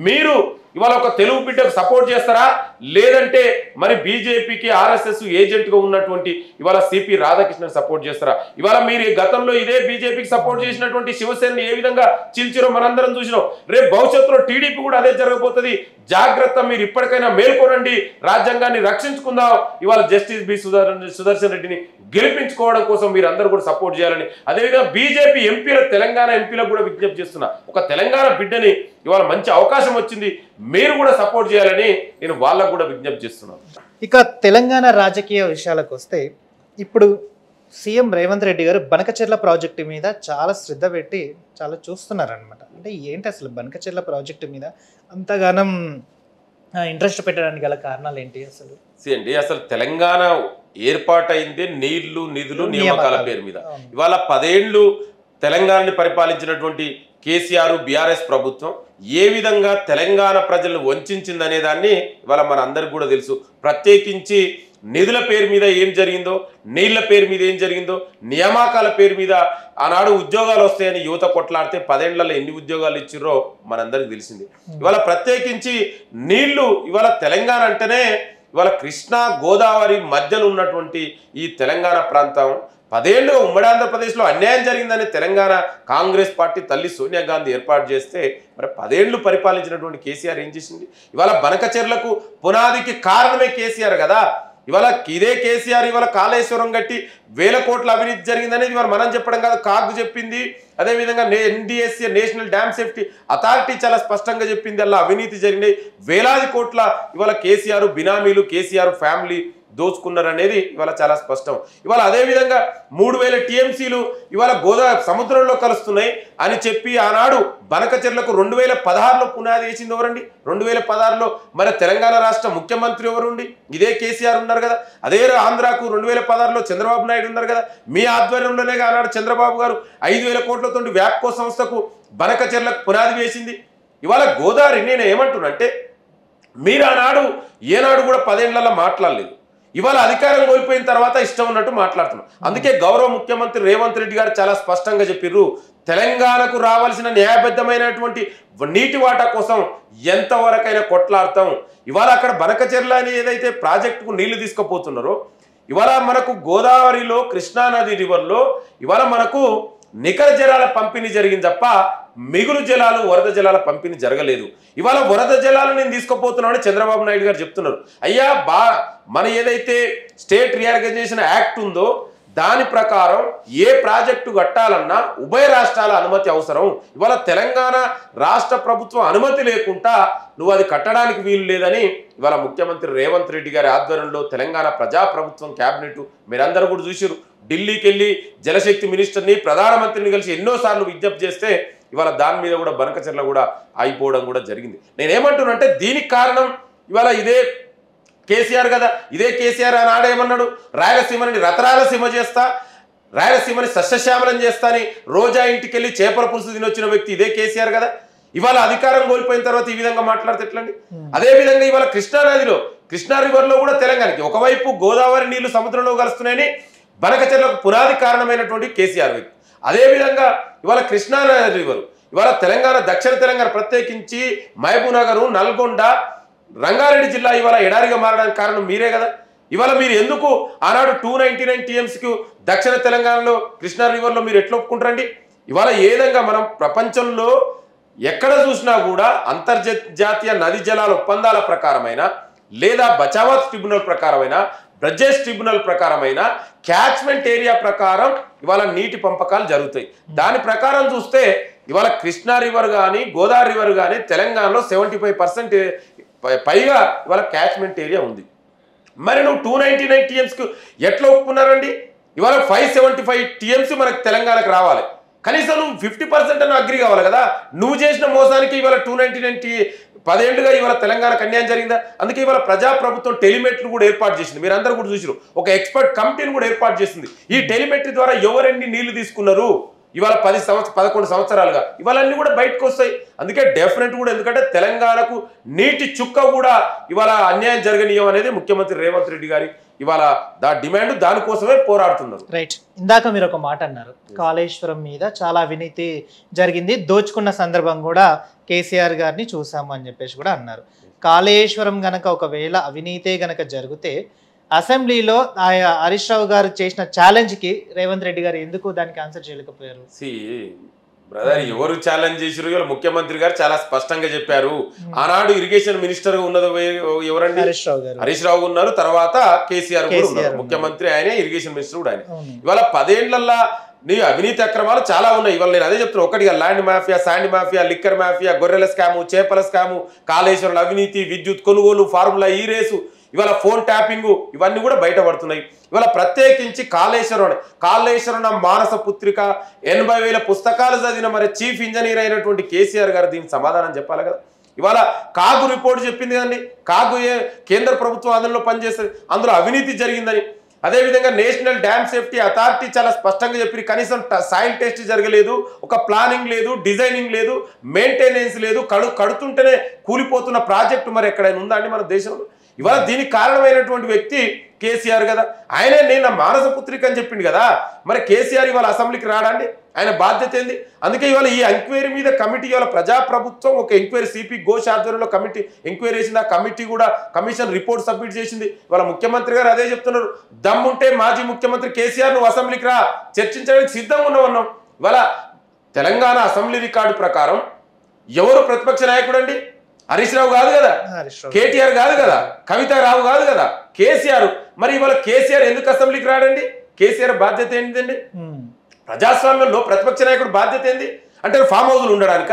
మీరు ఇవాళ ఒక తెలుగు బిడ్డకు సపోర్ట్ చేస్తారా, లేదంటే మరి బీజేపీకి ఆర్ఎస్ఎస్ ఏజెంట్ గా ఉన్నటువంటి ఇవాళ సిపి రాధాకృష్ణన్ సపోర్ట్ చేస్తారా? ఇవాళ మీరు గతంలో ఇదే బీజేపీకి సపోర్ట్ చేసినటువంటి శివసేనని ఏ విధంగా చీల్చిరో మనందరం చూసినాం. రేపు భవిష్యత్తులో టీడీపీ కూడా అదే జరగబోతుంది. జాగ్రత్త, మీరు ఇప్పటికైనా మేల్కొనండి, రాజ్యాంగాన్ని రక్షించుకుందాం. ఇవాళ జస్టిస్ బి సుదర్శన్ రెడ్డిని గెలిపించుకోవడం కోసం మీరు అందరూ కూడా సపోర్ట్ చేయాలని, అదేవిధంగా బీజేపీ ఎంపీల తెలంగాణ ఎంపీలకు కూడా విజ్ఞప్తి చేస్తున్నా, ఒక తెలంగాణ బిడ్డని ఇవాళ మంచి అవకాశం వచ్చింది, మీరు కూడా సపోర్ట్ చేయాలని నేను వాళ్ళకు కూడా విజ్ఞప్తి చేస్తున్నాను. ఇక తెలంగాణ రాజకీయ విషయాలకు వస్తే, ఇప్పుడు సీఎం రేవంత్ రెడ్డి గారు బనకచెర్ల ప్రాజెక్టు మీద చాలా శ్రద్ధ పెట్టి చాలా చూస్తున్నారనమాట. అంటే ఏంటి అసలు బనకచెర్ల ప్రాజెక్టు మీద అంతగానం ఇంట్రెస్ట్ పెట్టడానికి గల కారణాలు ఏంటి అసలు? అండి అసలు తెలంగాణ ఏర్పాటైంది నీళ్లు నిధులు నియామకాల పేరు మీద. ఇవాళ 10 ఏళ్ళు తెలంగాణని పరిపాలించినటువంటి కేసీఆర్ బీఆర్ఎస్ ప్రభుత్వం ఏ విధంగా తెలంగాణ ప్రజలను వంచిందనే దాన్ని ఇవాళ మన అందరికి కూడా తెలుసు. ప్రత్యేకించి నిధుల పేరు మీద ఏం జరిగిందో, నీళ్ల పేరు మీద ఏం జరిగిందో, నియామకాల పేరు మీద ఆనాడు ఉద్యోగాలు వస్తాయని యువత కొట్లాడితే 10 ఏళ్లలో ఎన్ని ఉద్యోగాలు ఇచ్చిర్రో మనందరికి తెలిసింది. ఇవాళ ప్రత్యేకించి నీళ్లు, ఇవాళ తెలంగాణ అంటేనే ఇవాళ కృష్ణా గోదావరి మధ్యలో ఉన్నటువంటి ఈ తెలంగాణ ప్రాంతం 10 ఏళ్ళు ఉమ్మడి ఆంధ్రప్రదేశ్లో అన్యాయం జరిగిందని తెలంగాణ కాంగ్రెస్ పార్టీ తల్లి సోనియా గాంధీ ఏర్పాటు చేస్తే మరి 10 ఏళ్ళు పరిపాలించినటువంటి కేసీఆర్ ఏం చేసింది? ఇవాళ బనకచెర్లకు పునాదికి కారణమే కేసీఆర్ కదా. ఇవాళ ఇదే కేసీఆర్ ఇవాళ కాళేశ్వరం కట్టి 1000 కోట్ల అవినీతి జరిగిందనేది ఇవాళ మనం చెప్పడం కాదు, కాగ్ చెప్పింది. అదేవిధంగా NDSC national dam safety authority చాలా స్పష్టంగా చెప్పింది, అలా అవినీతి జరిగినాయి. వేలాది కోట్ల ఇవాళ కేసీఆర్ బినామీలు, కేసీఆర్ ఫ్యామిలీ దోచుకున్నారనేది ఇవాళ చాలా స్పష్టం. ఇవాళ అదేవిధంగా 3000 TMCలు ఇవాళ గోదావరి సముద్రంలో కలుస్తున్నాయి అని చెప్పి ఆనాడు బనకచెర్లకు 2016లో పునాది వేసింది ఎవరండి? 2016లో మరి తెలంగాణ రాష్ట్ర ముఖ్యమంత్రి ఎవరుండి? ఇదే కేసీఆర్ ఉన్నారు కదా. అదే ఆంధ్రాకు 2016లో చంద్రబాబు నాయుడు ఉన్నారు కదా. మీ ఆధ్వర్యంలోనే ఆనాడు చంద్రబాబు గారు 5000 కోట్లతో వ్యాప్కో సంస్థకు బనకచెర్లకు పునాది వేసింది. ఇవాళ గోదావరి నేను ఏమంటున్నా అంటే, మీరు ఆనాడు ఏనాడు కూడా 10 ఏళ్లలో మాట్లాడలేదు. ఇవాళ అధికారం కోల్పోయిన తర్వాత ఇష్టం ఉన్నట్టు మాట్లాడుతున్నాం. అందుకే గౌరవ ముఖ్యమంత్రి రేవంత్ రెడ్డి గారు చాలా స్పష్టంగా చెప్పిర్రు, తెలంగాణకు రావాల్సిన న్యాయబద్ధమైనటువంటి నీటి వాటా కోసం ఎంతవరకైనా కొట్లాడతాం. ఇవాళ అక్కడ బనకచెర్ల అని ఏదైతే ప్రాజెక్టుకు నీళ్లు తీసుకుపోతున్నారో, ఇవాళ మనకు గోదావరిలో కృష్ణానది రివర్లో ఇవాళ మనకు నికర జలాల పంపిణీ జరిగింది తప్ప మిగులు జలాలు వరద జలాల పంపిణీ జరగలేదు. ఇవాళ వరద జలాలు నేను తీసుకుపోతున్నానని చంద్రబాబు నాయుడు గారు చెప్తున్నారు. అయ్యా మన ఏదైతే స్టేట్ రీఆర్గనైజేషన్ యాక్ట్ ఉందో దాని ప్రకారం ఏ ప్రాజెక్టు కట్టాలన్నా ఉభయ రాష్ట్రాల అనుమతి అవసరం. ఇవాళ తెలంగాణ రాష్ట్ర ప్రభుత్వం అనుమతి లేకుండా నువ్వు అది కట్టడానికి వీలు లేదని ఇవాళ ముఖ్యమంత్రి రేవంత్ రెడ్డి గారి ఆధ్వర్యంలో తెలంగాణ ప్రజాప్రభుత్వం క్యాబినెట్ మీరందరూ కూడా చూసిరు. ఢిల్లీకి వెళ్ళి జలశక్తి మినిస్టర్ని ప్రధానమంత్రిని కలిసి ఎన్నోసార్లు విజ్ఞప్తి చేస్తే ఇవాళ దాని మీద కూడా బనకచెర్ల కూడా అయిపోవడం కూడా జరిగింది. నేనేమంటున్నానంటే దీనికి కారణం ఇవాళ ఇదే కేసీఆర్ కదా. ఇదే కేసీఆర్ ఆనాడు ఏమన్నాడు, రాయలసీమని రతరాయలసీమ చేస్తా, రాయలసీమని సస్యశ్యామలం చేస్తా అని రోజా ఇంటికి వెళ్ళి చేపల పులుసు తినొచ్చిన వ్యక్తి ఇదే కేసీఆర్ కదా. ఇవాళ అధికారం కోల్పోయిన తర్వాత ఈ విధంగా మాట్లాడితే ఎట్లండి? అదే విధంగా ఇవాళ కృష్ణానదిలో కృష్ణా రివర్లో కూడా తెలంగాణకి ఒకవైపు గోదావరి నీళ్లు సముద్రంలో కలుస్తున్నాయని బనకచెర్లకు పునాది కారణమైనటువంటి కేసీఆర్ వ్యక్తి. అదేవిధంగా ఇవాళ కృష్ణానది రివర్ ఇవాళ తెలంగాణ దక్షిణ తెలంగాణ ప్రత్యేకించి మహబూబ్నగర్, నల్గొండ, రంగారెడ్డి జిల్లా ఇవాళ ఎడారిగా మారడానికి కారణం మీరే కదా. ఇవాళ మీరు ఎందుకు ఆనాడు 299 TMCకు దక్షిణ తెలంగాణలో కృష్ణా రివర్లో మీరు ఎట్లా ఒప్పుకుంటారండి? ఇవాళ ఏ విధంగా మనం ప్రపంచంలో ఎక్కడ చూసినా కూడా అంతర్జాతీయ నది జలాల ఒప్పందాల ప్రకారమైన లేదా బచావత్ ట్రిబ్యునల్ ప్రకారమైన బ్రజేష్ ట్రిబ్యునల్ ప్రకారమైన క్యాచ్మెంట్ ఏరియా ప్రకారం ఇవాళ నీటి పంపకాలు జరుగుతాయి. దాని ప్రకారం చూస్తే ఇవాళ కృష్ణా రివర్ కానీ గోదావరి రివర్ కానీ తెలంగాణలో 75% పైగా ఇవాళ క్యాచ్మెంట్ ఏరియా ఉంది. మరి నువ్వు 299 TMCకు ఎట్లా ఒప్పుకున్నారండి? ఇవాళ 575 TMC మనకు తెలంగాణకు రావాలి. కనీసం నువ్వు 50% అని అగ్రి కావాలి కదా. నువ్వు చేసిన మోసానికి ఇవాళ 299 10 ఏళ్లుగా ఇవాళ తెలంగాణకు అన్యాయం జరిగిందా? అందుకే ఇవాళ ప్రజాప్రభుత్వం టెలిమెట్రీ కూడా ఏర్పాటు చేసింది. మీరు అందరూ కూడా చూసారు. ఒక ఎక్స్పర్ట్ కమిటీని కూడా ఏర్పాటు చేసింది. ఈ టెలిమెట్రీ ద్వారా ఎవరెన్ని నీళ్లు తీసుకున్నారు ఇవాళ 11 సంవత్సరాలుగా ఇవాళ అన్ని కూడా బయటకు వస్తాయి. అందుకే డెఫినెట్ కూడా, ఎందుకంటే తెలంగాణకు నీటి చుక్క కూడా ఇవాళ అన్యాయం జరగనీయం అనేది ముఖ్యమంత్రి రేవంత్ రెడ్డి గారి ఇవాళ డిమాండ్, దానికోసమే పోరాడుతున్నారు. రైట్. ఇందాక మీరు ఒక మాట అన్నారు, కాళేశ్వరం మీద చాలా అవినీతి జరిగింది, దోచుకున్న సందర్భం కూడా కేసీఆర్ గారిని చూసాము అని చెప్పేసి కూడా అన్నారు. కాళేశ్వరం గనక ఒకవేళ అవినీతే గనక జరిగితే అసెంబ్లీలో హరీష్ రావు గారు చేసిన ఛాలెంజ్కి రేవంత్ రెడ్డి గారు ఎందుకు దానికి ఆన్సర్ చేయలేకపోయారు? బ్రదర్, ఎవరు ఛాలెంజ్ చేసారు? ఇవాళ ముఖ్యమంత్రి గారు చాలా స్పష్టంగా చెప్పారు. ఆనాడు ఇరిగేషన్ మినిస్టర్ ఉన్నది ఎవరండి? హరీష్ రావు ఉన్నారు. తర్వాత కేసీఆర్ కూడా ఉన్నారు. ముఖ్యమంత్రి ఆయనే, ఇరిగేషన్ మినిస్టర్ కూడా ఆయన. ఇవాళ 10 ఏళ్లల్లా నీ అవినీతి అక్రమాలు చాలా ఉన్నాయి. ఇవాళ నేను అదే చెప్తున్నా. ఒకటిగా land mafia, sand mafia, liquor mafia, గొర్రెల స్కాము, చేపల స్కాము, కాళేశ్వరం అవినీతి, విద్యుత్ కొనుగోలు, ఫార్ములా ఈ రేసు, ఇవాళ ఫోన్ ట్యాపింగ్, ఇవన్నీ కూడా బయటపడుతున్నాయి. ఇవాళ ప్రత్యేకించి కాళేశ్వరం మానస పుత్రిక 80,000 పుస్తకాలు చదివిన మరి చీఫ్ ఇంజనీర్ అయినటువంటి కేసీఆర్ గారు దీనికి సమాధానం చెప్పాలి కదా. ఇవాళ కాగు రిపోర్ట్ చెప్పింది కదండి, కాగు కేంద్ర ప్రభుత్వం అందులో పనిచేస్తుంది, అందులో అవినీతి జరిగిందని. అదేవిధంగా నేషనల్ డ్యామ్ సేఫ్టీ అథారిటీ చాలా స్పష్టంగా చెప్పి కనీసం సాయిల్ టెస్ట్ జరగలేదు, ఒక ప్లానింగ్ లేదు, డిజైనింగ్ లేదు, మెయింటెనెన్స్ లేదు, కడుతుంటేనే కూలిపోతున్న ప్రాజెక్టు మరి ఎక్కడైనా ఉందా అండి మన దేశంలో? ఇవాళ దీనికి కారణమైనటువంటి వ్యక్తి కేసీఆర్ కదా. ఆయనే నేను మానస పుత్రిక అని చెప్పిండు కదా. మరి కేసీఆర్ ఇవాళ అసెంబ్లీకి రాడండి? ఆయన బాధ్యత ఏంది? అందుకే ఇవాళ ఈ ఎంక్వైరీ మీద కమిటీ, ఇవాళ ప్రజాప్రభుత్వం ఒక ఎంక్వైరీ సిపి ఘోష్ ఆధ్వర్యంలో కమిటీ ఎంక్వైరీ చేసింది. ఆ కమిటీ కూడా కమిషన్ రిపోర్ట్ సబ్మిట్ చేసింది. ఇవాళ ముఖ్యమంత్రి గారు అదే చెప్తున్నారు, దమ్ముంటే మాజీ ముఖ్యమంత్రి కేసీఆర్ నువ్వు అసెంబ్లీకి రా, చర్చించడానికి సిద్ధంగా ఉన్నాం. ఇవాళ తెలంగాణ అసెంబ్లీ రికార్డు ప్రకారం ఎవరు ప్రతిపక్ష నాయకుడు అండి? హరీష్ రావు కాదు కదా, కేటీఆర్ కాదు కదా, కవిత రావు కాదు కదా, కేసీఆర్. మరి ఇవాళ కేసీఆర్ ఎందుకు అసెంబ్లీకి రాడండి? కేసీఆర్ బాధ్యత ఏంటిదండి? ప్రజాస్వామ్యంలో ప్రతిపక్ష నాయకుడు బాధ్యత ఏంది అంటే ఫామ్ హౌస్లు ఉండడానిక?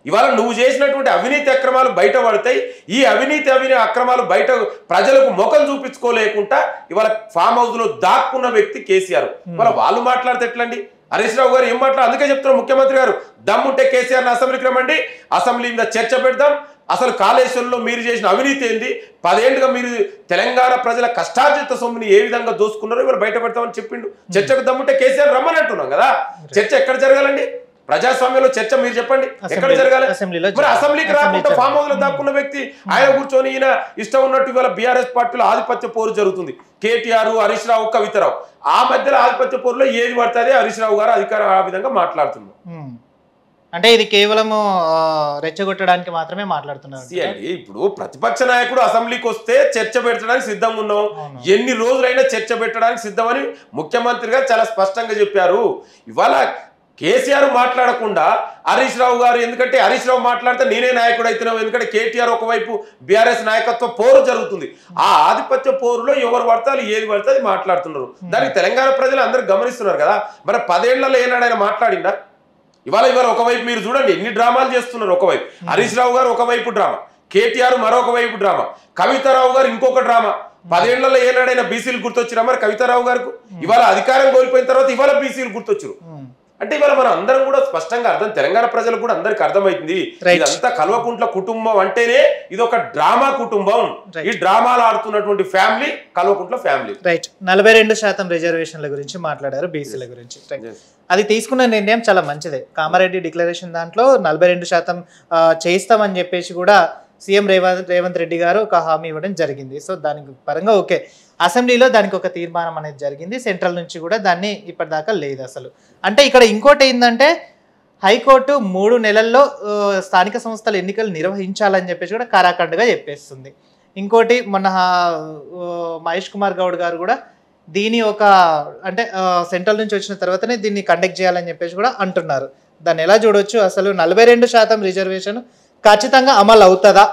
ఇవాళ నువ్వు చేసినటువంటి అవినీతి అక్రమాలు బయట పడతాయి. ఈ అవినీతి అక్రమాలు బయట ప్రజలకు ముఖం చూపించుకోలేకుండా ఇవాళ ఫామ్ హౌస్ లో దాక్కున్న వ్యక్తి కేసీఆర్. ఇవాళ వాళ్ళు మాట్లాడితే ఎట్లండి? హరీష్ రావు గారు ఏం మాట్లాడారు? అందుకే చెప్తున్నారు ముఖ్యమంత్రి గారు, దమ్ముంటే కేసీఆర్ అసెంబ్లీకి రమ్మండి, అసెంబ్లీ మీద చర్చ పెడదాం. అసలు కాళేశ్వరంలో మీరు చేసిన అవినీతి ఏంది, 10 ఏళ్లుగా మీరు తెలంగాణ ప్రజల కష్టార్జిత సొమ్ముని ఏ విధంగా దోసుకున్నారో ఇవాళ బయట పెడతామని చెప్పిండు. చర్చకు దమ్ముంటే కేసీఆర్ రమ్మని అంటున్నాం కదా. చర్చ ఎక్కడ జరగాలండి? ప్రజాస్వామ్యంలో చర్చ మీరు చెప్పండి ఎక్కడ జరగాలి? మరి అసెంబ్లీకి రాకుండా ఫామ్ హౌస్ లో దాక్కున్న వ్యక్తి ఆయన కూర్చొని ఈయన ఇష్టం ఉన్నట్టు ఇవాళ బీఆర్ఎస్ పార్టీలో ఆధిపత్య పోరు జరుగుతుంది. కేటీఆర్, హరీష్ రావు, కవితరావు ఆ మధ్యలో ఆధిపత్య పోరులో ఏది పడుతుంది హరీష్ రావు గారు అధికారం ఆ విధంగా మాట్లాడుతున్నారు. అంటే ఇది కేవలం రెచ్చగొట్టడానికి మాత్రమే మాట్లాడుతున్నారు. ఇప్పుడు ప్రతిపక్ష నాయకుడు అసెంబ్లీకి వస్తే చర్చ పెట్టడానికి సిద్ధంగా ఉన్నాం, ఎన్ని రోజులైనా చర్చ పెట్టడానికి సిద్ధమని ముఖ్యమంత్రి గారు చాలా స్పష్టంగా చెప్పారు. ఇవాళ కేసీఆర్ మాట్లాడకుండా హరీష్ రావు గారు, ఎందుకంటే హరీష్ రావు మాట్లాడితే నేనే నాయకుడు అవుతున్నావు, ఎందుకంటే కేటీఆర్ ఒకవైపు బీఆర్ఎస్ నాయకత్వ పోరు జరుగుతుంది. ఆ ఆధిపత్య పోరులో ఎవరు పడతారు ఏది పడితే అది మాట్లాడుతున్నారు. దానికి తెలంగాణ ప్రజలు అందరూ గమనిస్తున్నారు కదా. మరి 10 ఏళ్లలో ఏనాడైనా మాట్లాడిందా? ఇవాళ ఒకవైపు మీరు చూడండి ఎన్ని డ్రామాలు చేస్తున్నారు. ఒకవైపు హరీష్ రావు గారు ఒకవైపు డ్రామా, కేటీఆర్ మరొక వైపు డ్రామా, కవితారావు గారు ఇంకొక డ్రామా. 10 ఏళ్లలో ఏనాడైనా బీసీలు గుర్తొచ్చిరా మరి కవితారావు గారికి? ఇవాళ అధికారం కోల్పోయిన తర్వాత ఇవాళ బీసీలు గుర్తొచ్చారు. అంటే ఇవాళ మనం అందరం కూడా స్పష్టంగా తెలంగాణ ప్రజలకు కూడా అందరికి అర్థమైంది ఇదంతా కల్వకుంట్ల కుటుంబం అంటేనే ఇది ఒక డ్రామా కుటుంబం. ఈ డ్రామాలు ఆడుతున్నటువంటి ఫ్యామిలీ కల్వకుంట్ల ఫ్యామిలీ. రైట్. 42% రిజర్వేషన్ల గురించి మాట్లాడారు, బీసీల గురించి. అది తీసుకున్న నిర్ణయం చాలా మంచిదే. కామారెడ్డి డిక్లరేషన్ దాంట్లో 42% చేయిస్తామని చెప్పేసి కూడా సీఎం రేవంత్ రెడ్డి గారు ఒక హామీ ఇవ్వడం జరిగింది. సో దానికి పరంగా ఓకే. అసెంబ్లీలో దానికి ఒక తీర్మానం అనేది జరిగింది, సెంట్రల్ నుంచి కూడా దాన్ని ఇప్పటిదాకా లేదు అసలు. అంటే ఇక్కడ ఇంకోటి ఏంటంటే హైకోర్టు 3 నెలల్లో స్థానిక సంస్థల ఎన్నికలు నిర్వహించాలని చెప్పేసి కూడా కారాఖండ్గా చెప్పేస్తుంది. ఇంకోటి మొన్న మహేష్ కుమార్ గౌడ్ గారు కూడా దీని ఒక అంటే సెంట్రల్ నుంచి వచ్చిన తర్వాతనే దీన్ని కండక్ట్ చేయాలని చెప్పేసి కూడా అంటున్నారు. దాన్ని ఎలా చూడవచ్చు? అసలు 42% రిజర్వేషన్ ఖచ్చితంగా అమలు అవుతుందా?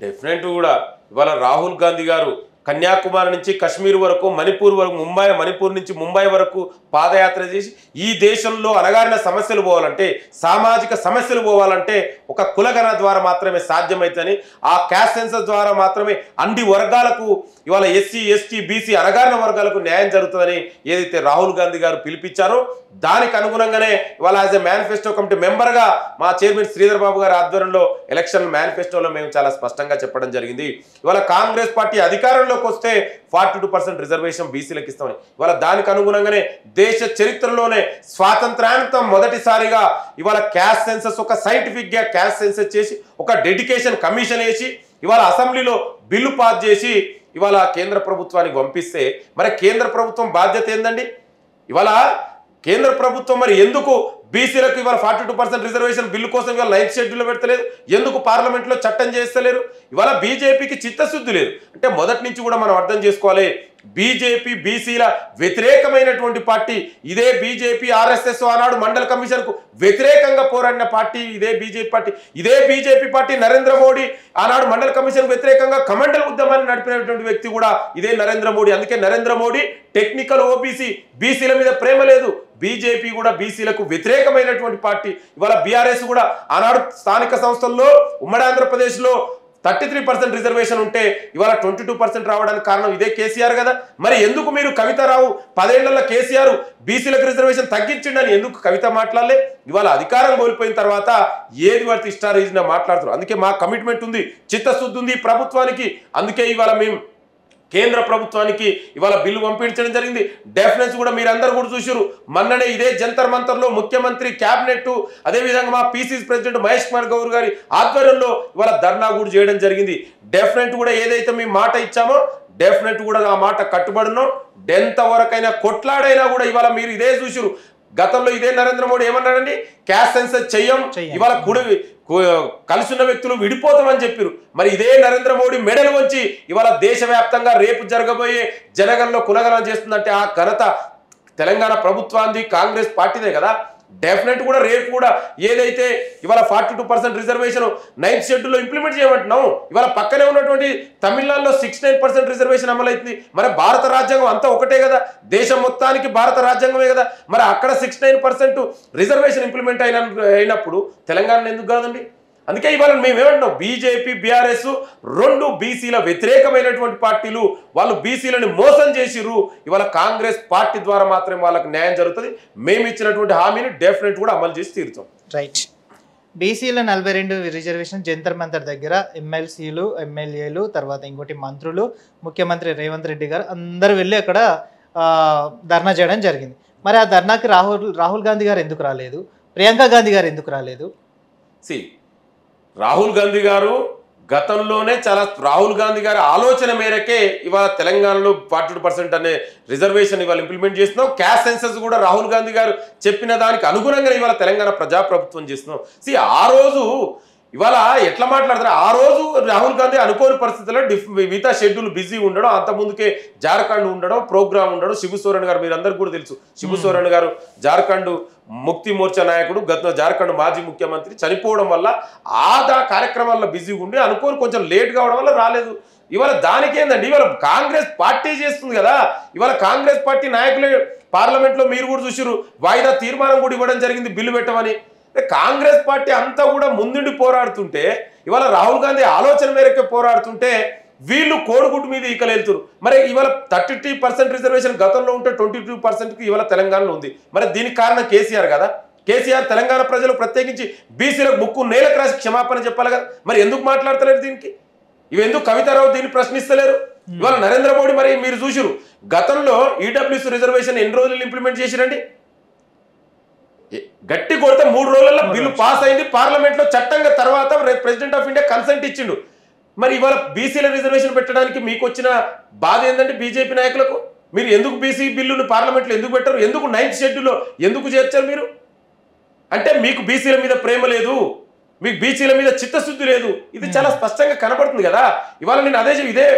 డెఫినెట్ కూడా. ఇవాళ రాహుల్ గాంధీ గారు కన్యాకుమారి నుంచి కశ్మీర్ వరకు, మణిపూర్ వరకు, మణిపూర్ నుంచి ముంబై వరకు పాదయాత్ర చేసి ఈ దేశంలో అణగారిన సమస్యలు పోవాలంటే, సామాజిక సమస్యలు పోవాలంటే ఒక కులగణ ద్వారా మాత్రమే సాధ్యమవుతుందని, ఆ క్యాస్ట్ సెన్సస్ ద్వారా మాత్రమే అన్ని వర్గాలకు ఇవాళ ఎస్సీ, ఎస్టీ, బీసీ అణగారిన వర్గాలకు న్యాయం జరుగుతుందని ఏదైతే రాహుల్ గాంధీ గారు పిలిపించారో దానికి అనుగుణంగానే ఇవాళ యాజ్ ఎ మేనిఫెస్టో కమిటీ మెంబర్గా మా చైర్మన్ శ్రీధర్ బాబు గారి ఆధ్వర్యంలో ఎలక్షన్ మేనిఫెస్టోలో మేము చాలా స్పష్టంగా చెప్పడం జరిగింది. ఇవాళ కాంగ్రెస్ పార్టీ అధికారంలోకి వస్తే 42% రిజర్వేషన్ బీసీలకు ఇస్తామని. ఇవాళ దానికి అనుగుణంగానే దేశ చరిత్రలోనే స్వాతంత్రాంతం మొదటిసారిగా ఇవాళ క్యాస్ట్ సెన్సస్ ఒక సైంటిఫిక్ గా క్యాస్ట్ సెన్సస్ చేసి ఒక డెడికేషన్ కమిషన్ వేసి ఇవాళ అసెంబ్లీలో బిల్లు పాస్ చేసి ఇవాళ కేంద్ర ప్రభుత్వానికి పంపిస్తే మరి కేంద్ర ప్రభుత్వం బాధ్యత ఏందండి? ఇవాళ కేంద్ర ప్రభుత్వం మరి ఎందుకు బీసీలకు ఇవాళ 42% రిజర్వేషన్ బిల్లు కోసం ఇవాళ 9th షెడ్యూల్లో పెడతలేదు? ఎందుకు పార్లమెంట్లో చట్టం చేస్తలేరు? ఇవాళ బీజేపీకి చిత్తశుద్ధి లేదు. అంటే మొదటి నుంచి కూడా మనం అర్థం చేసుకోవాలి, బీజేపీ బీసీల వ్యతిరేకమైనటువంటి పార్టీ. ఇదే బీజేపీ ఆర్ఎస్ఎస్ ఆనాడు మండల కమిషన్కు వ్యతిరేకంగా పోరాడిన పార్టీ ఇదే బీజేపీ పార్టీ. ఇదే బీజేపీ పార్టీ నరేంద్ర మోడీ ఆనాడు మండల కమిషన్ వ్యతిరేకంగా కమండల్ ఉద్యమాన్ని నడిపినటువంటి వ్యక్తి కూడా ఇదే నరేంద్ర మోడీ. అందుకే నరేంద్ర మోడీ టెక్నికల్ ఓబీసీ, బీసీల మీద ప్రేమ లేదు. బీజేపీ కూడా బీసీలకు వ్యతిరేకమైనటువంటి పార్టీ. ఇవాళ బీఆర్ఎస్ కూడా ఆనాడు స్థానిక సంస్థల్లో ఉమ్మడి ఆంధ్రప్రదేశ్లో 33% రిజర్వేషన్ ఉంటే ఇవాళ 22% రావడానికి కారణం ఇదే కేసీఆర్ కదా. మరి ఎందుకు మీరు కవితారావు 10 ఏళ్లలో కేసీఆర్ బీసీలకు రిజర్వేషన్ తగ్గించిండని ఎందుకు కవిత మాట్లాడలే? ఇవాళ అధికారం కోల్పోయిన తర్వాత ఏది పడితే ఇష్టారీజన మాట్లాడుతున్నారు. అందుకే మా కమిట్మెంట్ ఉంది, చిత్తశుద్ధి ఉంది ప్రభుత్వానికి. అందుకే ఇవాళ మేము కేంద్ర ప్రభుత్వానికి ఇవాళ బిల్లు పంపించడం జరిగింది. డెఫినెన్స్ కూడా మీరందరూ కూడా చూసారు. మొన్ననే ఇదే జంతర్ మంతర్లో ముఖ్యమంత్రి క్యాబినెట్ అదేవిధంగా మా పీసీసీ ప్రెసిడెంట్ మహేష్ కుమార్ గౌడ్ గారి ఆధ్వర్యంలో ఇవాళ ధర్నా కూడా చేయడం జరిగింది. డెఫినెట్ కూడా ఏదైతే మేము మాట ఇచ్చామో డెఫినెట్ కూడా ఆ మాట కట్టుబడినో ఎంతవరకైనా కొట్లాడైనా కూడా ఇవాళ మీరు ఇదే చూసారు. గతంలో ఇదే నరేంద్ర మోడీ ఏమన్నాడండి? క్యాస్ట్ సెన్సస్ చెయ్యం, ఇవాళ కలిసి ఉన్న వ్యక్తులు విడిపోతామని చెప్పారు. మరి ఇదే నరేంద్ర మోడీ మెడలు వంచి ఇవాళ దేశవ్యాప్తంగా రేపు జరగబోయే జనగణలో కులగణన చేస్తుందంటే ఆ ఘనత తెలంగాణ ప్రభుత్వాన్ని కాంగ్రెస్ పార్టీదే కదా. డెఫినెట్ కూడా రేపు కూడా ఏదైతే ఇవాళ 42% రిజర్వేషన్ 9th షెడ్యూల్లో ఇంప్లిమెంట్ చేయమంటున్నాం. ఇవాళ పక్కనే ఉన్నటువంటి తమిళనాడులో 69% రిజర్వేషన్ అమలవుతుంది. మరి భారత రాజ్యాంగం అంతా ఒకటే కదా, దేశం మొత్తానికి భారత రాజ్యాంగమే కదా. మరి అక్కడ 69% రిజర్వేషన్ ఇంప్లిమెంట్ అయినప్పుడు తెలంగాణ ఎందుకు కాదండి? అందుకే ఇవాళ మేమేమంటున్నాం, బీజేపీ బీఆర్ఎస్ రెండు బీసీల వ్యతిరేకమైనటువంటి పార్టీలు. వాళ్ళు బీసీలను మోసం చేసిర్రు. ఇవాళ కాంగ్రెస్ పార్టీ ద్వారా మాత్రమే వాళ్ళకి న్యాయం జరుగుతుంది. మేము ఇచ్చినటువంటి హామీని డెఫినెట్ కూడా అమలు చేసి తీరుతాం. రైట్. బీసీల 42 రిజర్వేషన్ జంతర్ మంతర్ దగ్గర ఎమ్మెల్సీలు, ఎమ్మెల్యేలు, తర్వాత ఇంకోటి మంత్రులు, ముఖ్యమంత్రి రేవంత్ రెడ్డి గారు అందరూ వెళ్ళి అక్కడ ధర్నా చేయడం జరిగింది. మరి ఆ ధర్నాకి రాహుల్ గాంధీ గారు ఎందుకు రాలేదు? ప్రియాంక గాంధీ గారు ఎందుకు రాలేదు? రాహుల్ గాంధీ గారు గతంలోనే రాహుల్ గాంధీ గారి ఆలోచన మేరకే ఇవాళ తెలంగాణలో 42% అనే రిజర్వేషన్ ఇవాళ ఇంప్లిమెంట్ చేస్తున్నాం. క్యాస్ట్ సెన్సస్ కూడా రాహుల్ గాంధీ గారు చెప్పిన దానికి అనుగుణంగా ఇవాళ తెలంగాణ ప్రజాప్రభుత్వం చేస్తున్నాం. ఆ రోజు ఇవాళ ఎట్లా మాట్లాడతారు, ఆ రోజు రాహుల్ గాంధీ అనుకోని పరిస్థితుల్లో మిగతా షెడ్యూల్ బిజీ ఉండడం, అంత ముందుకే జార్ఖండ్ ఉండడం, ప్రోగ్రామ్ ఉండడం. శిబు సోరెన్ గారు మీరు అందరికీ కూడా తెలుసు, శిబు సోరెన్ గారు జార్ఖండ్ ముక్తి మోర్చా నాయకుడు, జార్ఖండ్ మాజీ ముఖ్యమంత్రి, చనిపోవడం వల్ల కార్యక్రమాల్లో బిజీగా ఉండి అనుకోని కొంచెం లేట్ కావడం వల్ల రాలేదు. ఇవాళ దానికి ఏందండి, ఇవాళ కాంగ్రెస్ పార్టీ చేస్తుంది కదా. ఇవాళ కాంగ్రెస్ పార్టీ నాయకులే పార్లమెంట్లో మీరు కూడా చూసిరు, వాయిదా తీర్మానం కూడా ఇవ్వడం జరిగింది బిల్లు పెట్టమని. కాంగ్రెస్ పార్టీ అంతా కూడా ముందుండి పోరాడుతుంటే, ఇవాళ రాహుల్ గాంధీ ఆలోచన మేరకే పోరాడుతుంటే వీళ్ళు కోడిగుడ్డు మీద ఈకలేలుతురు. మరి ఇవాళ 33% రిజర్వేషన్ గతంలో ఉంటే 22%కి ఇవాళ తెలంగాణలో ఉంది. మరి దీనికి కారణం కేసీఆర్ కదా. కేసీఆర్ తెలంగాణ ప్రజలు ప్రత్యేకించి బీసీలకు ముక్కు నేలకు రాసి క్షమాపణ చెప్పాలి కదా. మరి ఎందుకు మాట్లాడతలేరు దీనికి? ఇవి ఎందుకు కవితారావు దీన్ని ప్రశ్నిస్తలేరు? ఇవాళ నరేంద్ర మోడీ, మరి మీరు చూసిరు గతంలో ఈడబ్ల్యూసీ రిజర్వేషన్ ఎన్ని రోజులు ఇంప్లిమెంట్ చేసిరండి? గట్టి కొడితే 3 రోజుల్లో బిల్లు పాస్ అయింది పార్లమెంట్లో చట్టంగా. తర్వాత ప్రెసిడెంట్ ఆఫ్ ఇండియా కన్సెంట్ ఇచ్చిండు. మరి ఇవాళ బీసీల రిజర్వేషన్ పెట్టడానికి మీకు వచ్చిన బాధ ఏంటంటే బీజేపీ నాయకులకు, మీరు ఎందుకు బీసీ బిల్లును పార్లమెంట్లో ఎందుకు పెట్టారు? ఎందుకు 9th షెడ్యూల్లో ఎందుకు చేర్చారు మీరు? అంటే మీకు బీసీల మీద ప్రేమ లేదు, మీకు బీసీల మీద చిత్తశుద్ధి లేదు. ఇది చాలా స్పష్టంగా కనపడుతుంది కదా. ఇవాళ నేను ఇదే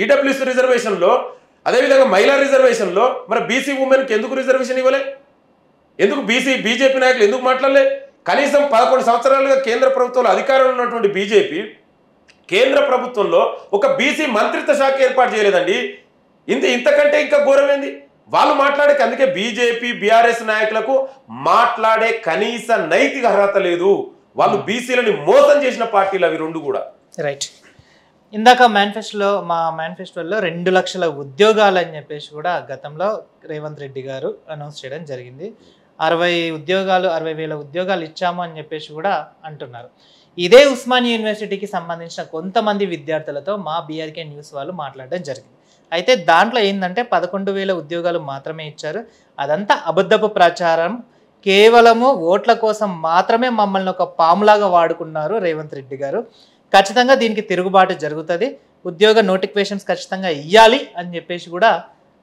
ఈడబ్ల్యూసీ రిజర్వేషన్లో, అదేవిధంగా మహిళా రిజర్వేషన్లో మరి బీసీ ఉమెన్కి ఎందుకు రిజర్వేషన్ ఇవ్వలే? ఎందుకు బీజేపీ నాయకులు ఎందుకు మాట్లాడలే? కనీసం 11 సంవత్సరాలుగా కేంద్ర ప్రభుత్వంలో అధికారంలో ఉన్నటువంటి బీజేపీ కేంద్ర ప్రభుత్వంలో ఒక బీసీ మంత్రిత్వ శాఖ ఏర్పాటు చేయలేదండి. ఇంతకంటే ఇంకా ఘోరమైంది వాళ్ళు మాట్లాడే. అందుకే బీజేపీ బీఆర్ఎస్ నాయకులకు మాట్లాడే కనీస నైతిక అర్హత లేదు. వాళ్ళు బీసీలని మోసం చేసిన పార్టీలు అవి రెండు కూడా. రైట్. ఇందాక మా మేనిఫెస్టోలో 2 లక్షల ఉద్యోగాలు అని చెప్పేసి కూడా గతంలో రేవంత్ రెడ్డి గారు అనౌన్స్ చేయడం జరిగింది. 60,000 ఉద్యోగాలు ఇచ్చాము అని చెప్పేసి కూడా అంటున్నారు. ఇదే ఉస్మానియా యూనివర్సిటీకి సంబంధించిన కొంతమంది విద్యార్థులతో మా బీఆర్కే న్యూస్ వాళ్ళు మాట్లాడడం జరిగింది. అయితే దాంట్లో ఏంటంటే 11,000 ఉద్యోగాలు మాత్రమే ఇచ్చారు. అదంతా అబద్ధపు ప్రచారం, కేవలము ఓట్ల కోసం మాత్రమే మమ్మల్ని ఒక పాములాగా వాడుకున్నారు రేవంత్ రెడ్డి గారు. ఖచ్చితంగా దీనికి తిరుగుబాటు జరుగుతుంది, ఉద్యోగ నోటిఫికేషన్స్ ఖచ్చితంగా ఇవ్వాలి అని చెప్పేసి కూడా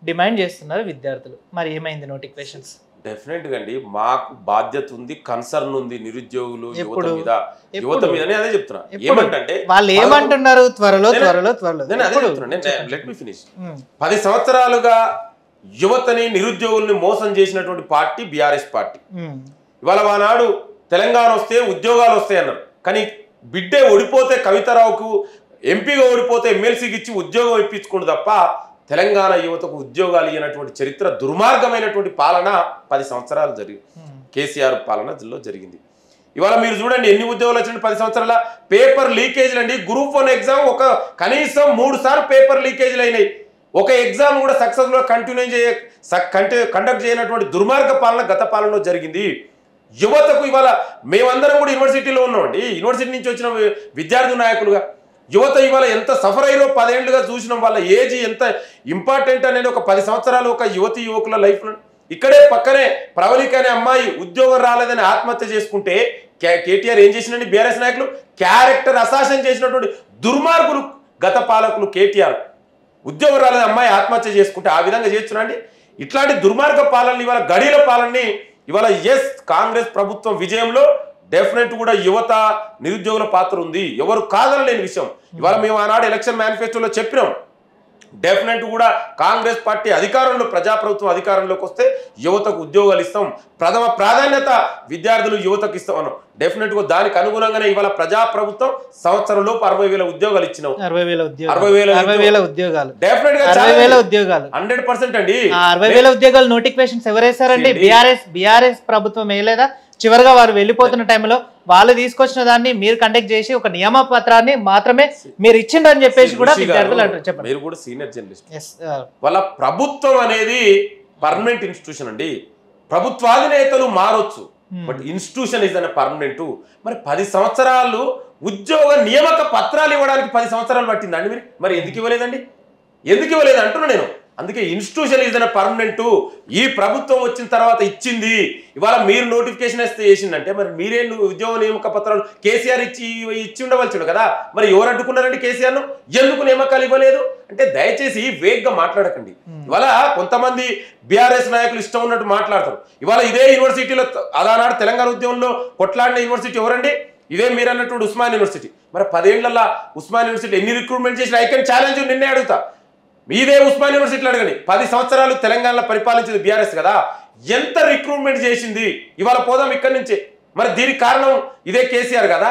డిమాండ్ చేస్తున్నారు విద్యార్థులు. మరి ఏమైంది నోటిఫికేషన్స్? డెఫినెట్గా అండి, మాకు బాధ్యత ఉంది, కన్సర్న్ ఉంది నిరుద్యోగులు యువత మీద. అదే చెప్తున్నా. ఏమంటే వాళ్ళు ఏమంటున్నారు, త్వరలో నేను అదే చెప్తున్నా. Let me finish. 10 సంవత్సరాలుగా యువతని నిరుద్యోగుల్ని మోసం చేసినటువంటి పార్టీ బీఆర్ఎస్ పార్టీ. ఇవాళ వానాడు తెలంగాణ వస్తే ఉద్యోగాలు వస్తాయి అన్నారు. కానీ బిడ్డే ఓడిపోతే కవితారావుకు ఎంపీగా ఓడిపోతే ఎమ్మెల్సీకి ఇచ్చి ఉద్యోగం ఇప్పించుకోండు తప్ప తెలంగాణ యువతకు ఉద్యోగాలు ఇవ్వనటువంటి చరిత్ర, దుర్మార్గమైనటువంటి పాలన 10 సంవత్సరాలు కేసీఆర్ పాలనలో జరిగింది. ఇవాళ మీరు చూడండి ఎన్ని ఉద్యోగాలు వచ్చినాయి 10 సంవత్సరాల. పేపర్ లీకేజీలు అండి. గ్రూప్ 1 ఎగ్జామ్ కనీసం 3 సార్లు పేపర్ లీకేజీలు అయినాయి. ఒక ఎగ్జామ్ కూడా సక్సెస్ఫుల్గా కండక్ట్ చేయనటువంటి దుర్మార్గ పాలన గత పాలనలో జరిగింది. యువతకు ఇవాళ మేమందరం కూడా యునివర్సిటీలో ఉన్నామండి. యూనివర్సిటీ నుంచి వచ్చిన విద్యార్థి నాయకులుగా యువత ఇవాళ ఎంత సఫర్ అయ్యారో 10 ఏళ్ళుగా చూసినాం. వాళ్ళ ఏజ్ ఎంత ఇంపార్టెంట్ అనేది ఒక 10 సంవత్సరాలు ఒక యువకుల లైఫ్లో. ఇక్కడే పక్కనే ప్రవళిక అనే అమ్మాయి ఉద్యోగం రాలేదని ఆత్మహత్య చేసుకుంటే కేటీఆర్ ఏం చేసినండి? బీఆర్ఎస్ నాయకులు క్యారెక్టర్ అసాసిన్ చేసినటువంటి దుర్మార్గులు గత పాలకులు. కేటీఆర్ ఉద్యోగం రాలేదని అమ్మాయి ఆత్మహత్య చేసుకుంటే ఆ విధంగా చేస్తున్నాండి. ఇట్లాంటి దుర్మార్గ పాలనని, ఇవాళ గడిల పాలనని ఇవాళ కాంగ్రెస్ ప్రభుత్వం విజయంలో డెఫినెట్ కూడా యువత నిరుద్యోగుల పాత్ర ఉంది, ఎవరు కాదనలేని విషయం. ఇవాళ మేము ఆనాడు ఎలక్షన్ మేనిఫెస్టోలో చెప్పినాం, డెఫినెట్ కూడా కాంగ్రెస్ పార్టీ ప్రజాప్రభుత్వం అధికారంలోకి వస్తే యువతకు ఉద్యోగాలు ఇస్తాం, ప్రథమ ప్రాధాన్యత విద్యార్థులు యువతకు ఇస్తాం అన్నాం. డెఫినెట్ గా దానికి అనుగుణంగానే ఇవాళ ప్రజాప్రభుత్వం సంవత్సరంలోపు 60,000 ఉద్యోగాలు ఇచ్చినాం. 60,000 ఉద్యోగాలు డెఫినెట్ గా 60,000 ఉద్యోగాలు 100% అండి. 60,000 ఉద్యోగాలు నోటిఫికేషన్స్ ఎవరేసారండి? బీఆర్ఎస్ ప్రభుత్వం వేయలేదా? చివరిగా వారు వెళ్ళిపోతున్న టైంలో వాళ్ళు తీసుకొచ్చిన దాన్ని మీరు కండక్ట్ చేసి ఒక నియమ పత్రాన్ని మాత్రమే మీరు ఇచ్చిండ్రని చెప్పేసి కూడా విద్యార్థులు అంటారు. చెప్పండి. మీరు కూడా సీనియర్ జర్నలిస్ట్. వాళ్ళ ప్రభుత్వం అనేది పర్మనెంట్ ఇన్స్టిట్యూషన్ అండి. ప్రభుత్వాధినేతలు మారొచ్చు, బట్ ఇన్స్టిట్యూషన్ ఇస్ అనే పర్మనెంట్. మరి 10 సంవత్సరాలు ఉద్యోగ నియామక పత్రాలు ఇవ్వడానికి 10 సంవత్సరాలు పట్టిందండి. మరి ఎందుకు ఇవ్వలేదండి? ఎందుకు ఇవ్వలేదు అంటున్నా నేను. అందుకే ఇన్స్టిట్యూషన్ ఇస్ పర్మనెంట్. ఈ ప్రభుత్వం వచ్చిన తర్వాత ఇచ్చింది. ఇవాళ మీరు నోటిఫికేషన్ వేస్తే చేసిందంటే మరి మీరే ఉద్యోగ నియామక పత్రాలు కేసీఆర్ ఇచ్చి ఉండవలసిండు కదా. మరి ఎవరు అడ్డుకున్నారండి కేసీఆర్ను? ఎందుకు నియామకాలు ఇవ్వలేదు అంటే దయచేసి వేగ్గా మాట్లాడకండి. ఇవాళ కొంతమంది బీఆర్ఎస్ నాయకులు ఇష్టం ఉన్నట్టు మాట్లాడతారు. ఇవాళ ఇదే యూనివర్సిటీలో అదానాడు తెలంగాణ ఉద్యమంలో కొట్లాడిన యూనివర్సిటీ ఎవరండి? ఇదే మీరు అన్నటువంటి ఉస్మాన్ యూనివర్సిటీ. మరి 10 ఏళ్లలో ఉస్మాన్ యూనివర్సిటీ ఎన్ని రిక్రూట్మెంట్ చేసిన? ఐ కెన్ ఛాలెంజ్ నిన్నే అడుగుతా. మీదే ఉస్మాన్ యూనివర్సిటీలో అడగండి. 10 సంవత్సరాలు తెలంగాణలో పరిపాలించింది బీఆర్ఎస్ కదా, ఎంత రిక్రూట్మెంట్ చేసింది? ఇవాళ పోదాం ఇక్కడి నుంచే. మరి దీనికి కారణం ఇదే కేసీఆర్ కదా.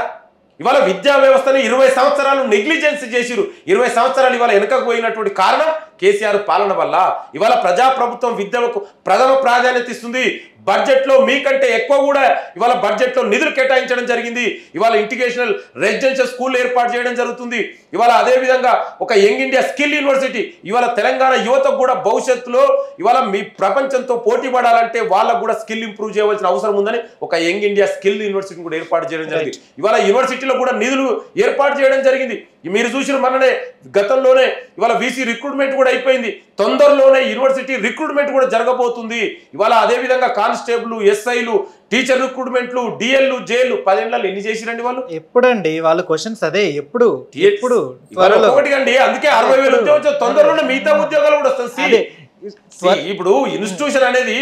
ఇవాళ విద్యా వ్యవస్థని 20 సంవత్సరాలు నెగ్లిజెన్స్ చేసిరు. 20 సంవత్సరాలు ఇవాళ వెనకకు పోయినటువంటి కారణం కేసీఆర్ పాలన వల్ల. ఇవాళ ప్రజాప్రభుత్వం విద్యకు ప్రథమ ప్రాధాన్యత ఇస్తుంది. బడ్జెట్లో మీకంటే ఎక్కువ కూడా ఇవాళ బడ్జెట్లో నిధులు కేటాయించడం జరిగింది. ఇవాళ ఇంటిగ్రేషనల్ రెసిడెన్షియల్ స్కూల్ ఏర్పాటు చేయడం జరుగుతుంది. ఇవాళ అదేవిధంగా ఒక యంగ్ ఇండియా స్కిల్ యూనివర్సిటీ. ఇవాళ తెలంగాణ యువతకు కూడా భవిష్యత్తులో ఇవాళ మీ ప్రపంచంతో పోటీ పడాలంటే వాళ్ళకు కూడా స్కిల్ ఇంప్రూవ్ చేయవలసిన అవసరం ఉందని ఒక యంగ్ ఇండియా స్కిల్ యూనివర్సిటీ కూడా ఏర్పాటు చేయడం జరిగింది. ఇవాళ యూనివర్సిటీలో కూడా నిధులు ఏర్పాటు చేయడం జరిగింది. మీరు చూసిన మననే గతంలోనే ఇవాళ వీసీ రిక్రూట్మెంట్ కూడా అయిపోయింది. తొందరలోనే యూనివర్సిటీ రిక్రూట్మెంట్ కూడా జరగబోతుంది. ఇవాళ అదేవిధంగా కానిస్టేబుల్, ఎస్ఐలు, టీచర్ రిక్రూట్మెంట్లు, డిఎల్లు, జైలు 10 ఏళ్లలో ఎన్ని చేసిరండి వాళ్ళు? ఎప్పుడండి వాళ్ళ క్వశ్చన్స్ అదే ఎప్పుడు ఒకటి అండి. అందుకే 60,000 ఉద్యోగం తొందరలోనే మిగతా ఉద్యోగాలు కూడా వస్తాయి. ఇప్పుడు ఇన్స్టిట్యూషన్ అనేది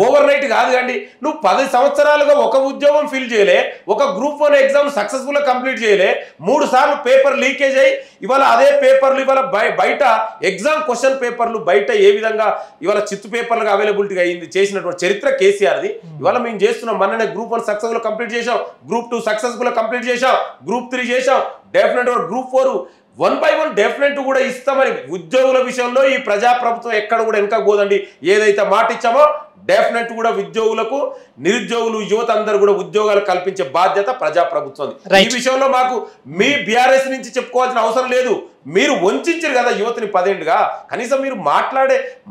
ఓవర్ నైట్ కాదు కండి. నువ్వు 10 సంవత్సరాలుగా ఒక ఉద్యోగం ఫిల్ చేయలే, ఒక గ్రూప్ 1 ఎగ్జామ్ సక్సెస్ఫుల్ గా కంప్లీట్ చేయలే, 3 సార్లు పేపర్ లీకేజ్ అయ్యి ఇవాళ అదే పేపర్లు ఇవాళ బయట ఎగ్జామ్ క్వశ్చన్ పేపర్లు బయట ఏ విధంగా ఇవాళ చిత్తు పేపర్లుగా అవైలబిలిటీగా అయింది చేసినటువంటి చరిత్ర కేసీఆర్ది. ఇవాళ మేము చేస్తున్నాం. మొన్ననే గ్రూప్ 1 సక్సెస్ఫుల్ కంప్లీట్ చేసాం, గ్రూప్ 2 సక్సెస్ఫుల్ కంప్లీట్ చేసాం, గ్రూప్ 3 చేసాం, డెఫినెట్ గ్రూప్ 4 1 by 1 డెఫినెట్ కూడా ఇస్తామని. ఉద్యోగుల విషయంలో ఈ ప్రజాప్రభుత్వం ఎక్కడ కూడా వెనక పోదండి. ఏదైతే మాట ఇచ్చామో డెఫినెట్ కూడా ఉద్యోగులకు, నిరుద్యోగులు, యువత అందరూ కూడా ఉద్యోగాలు కల్పించే బాధ్యత ప్రజాప్రభుత్వం. ఈ విషయంలో మాకు మీ బీఆర్ఎస్ నుంచి చెప్పుకోవాల్సిన అవసరం లేదు. మీరు వంచారు కదా యువతని 10 ఏళ్ళుగా. కనీసం మీరు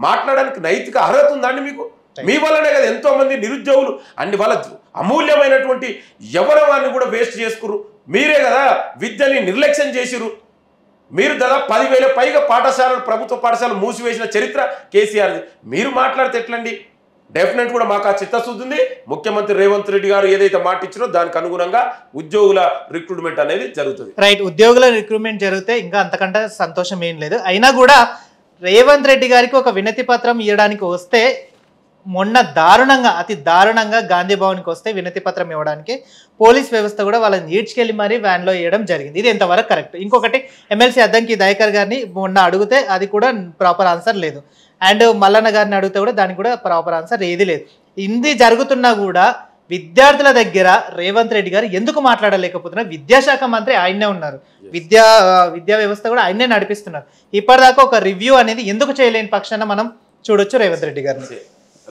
మాట్లాడడానికి నైతిక అర్హత ఉందండి మీకు? మీ వల్లనే కదా ఎంతో మంది నిరుద్యోగులు అన్ని వాళ్ళ అమూల్యమైనటువంటి యవ్వనాన్ని కూడా వేస్ట్ చేసుకురు. మీరే కదా విద్యని నిర్లక్ష్యం చేసిరు. మీరు దాదాపు 10,000 పైగా పాఠశాలలు, ప్రభుత్వ పాఠశాలలు మూసివేసిన చరిత్ర కేసీఆర్ది. మీరు మాట్లాడితే ఎట్లండి? డెఫినెట్ కూడా మాకు ఆ చిత్తశుద్ధి ఉంది. ముఖ్యమంత్రి రేవంత్ రెడ్డి గారు ఏదైతే మాట ఇచ్చారో దానికి అనుగుణంగా ఉద్యోగుల రిక్రూట్మెంట్ అనేది జరుగుతుంది. రైట్, ఉద్యోగుల రిక్రూట్మెంట్ జరిగితే ఇంకా అంతకంటే సంతోషం ఏం లేదు. అయినా కూడా రేవంత్ రెడ్డి గారికి ఒక వినతి పత్రం ఇవ్వడానికి వస్తే, మొన్న అతి దారుణంగా గాంధీ భవన్కి వస్తే వినతి పత్రం ఇవ్వడానికి పోలీస్ వ్యవస్థ కూడా వాళ్ళని ఈడ్చుకెళ్ళి మరీ వ్యాన్లో వేయడం జరిగింది. ఇది ఎంతవరకు కరెక్ట్? ఇంకొకటి ఎమ్మెల్సీ అద్దంకి దయాకర్ గారిని మొన్న అడిగితే అది కూడా ప్రాపర్ ఆన్సర్ లేదు. అండ్ మల్లన్న గారిని అడిగితే కూడా దానికి కూడా ప్రాపర్ ఆన్సర్ ఏది లేదు. ఇది జరుగుతున్నా కూడా విద్యార్థుల దగ్గర రేవంత్ రెడ్డి గారు ఎందుకు మాట్లాడలేకపోతున్నారు? విద్యాశాఖ మంత్రి ఆయనే ఉన్నారు, విద్యా వ్యవస్థ కూడా ఆయనే నడిపిస్తున్నారు. ఇప్పటిదాకా ఒక రివ్యూ అనేది ఎందుకు చేయలేని పక్షాన మనం చూడొచ్చు రేవంత్ రెడ్డి గారిని.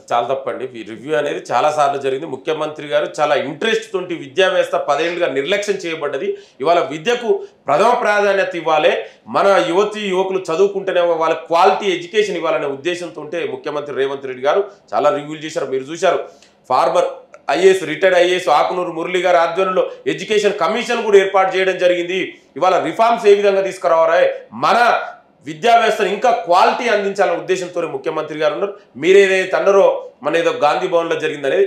చాలా తప్పండి. ఈ రివ్యూ అనేది చాలా సార్లు జరిగింది. ముఖ్యమంత్రి గారు చాలా ఇంట్రెస్ట్ తోటి విద్యా వ్యవస్థ 10 ఏళ్ళుగా నిర్లక్ష్యం చేయబడ్డది. ఇవాళ విద్యకు ప్రథమ ప్రాధాన్యత ఇవ్వాలి. మన యువకులు చదువుకుంటేనే వాళ్ళ క్వాలిటీ ఎడ్యుకేషన్ ఇవ్వాలనే ఉద్దేశంతో ముఖ్యమంత్రి రేవంత్ రెడ్డి గారు చాలా రివ్యూలు చేశారు. మీరు చూశారు. Farmer IAS, retired IAS Akunuru Murali గారి ఆధ్వర్యంలో ఎడ్యుకేషన్ కమిషన్ కూడా ఏర్పాటు చేయడం జరిగింది. ఇవాళ రిఫార్మ్స్ ఏ విధంగా తీసుకురావారే, మన విద్యా వ్యవస్థను ఇంకా క్వాలిటీ అందించాలనే ఉద్దేశంతో ముఖ్యమంత్రి గారు ఉన్నారు. మీరు ఏదైతే అన్నారో మన ఏదో గాంధీ భవన్లో జరిగింది అనేది,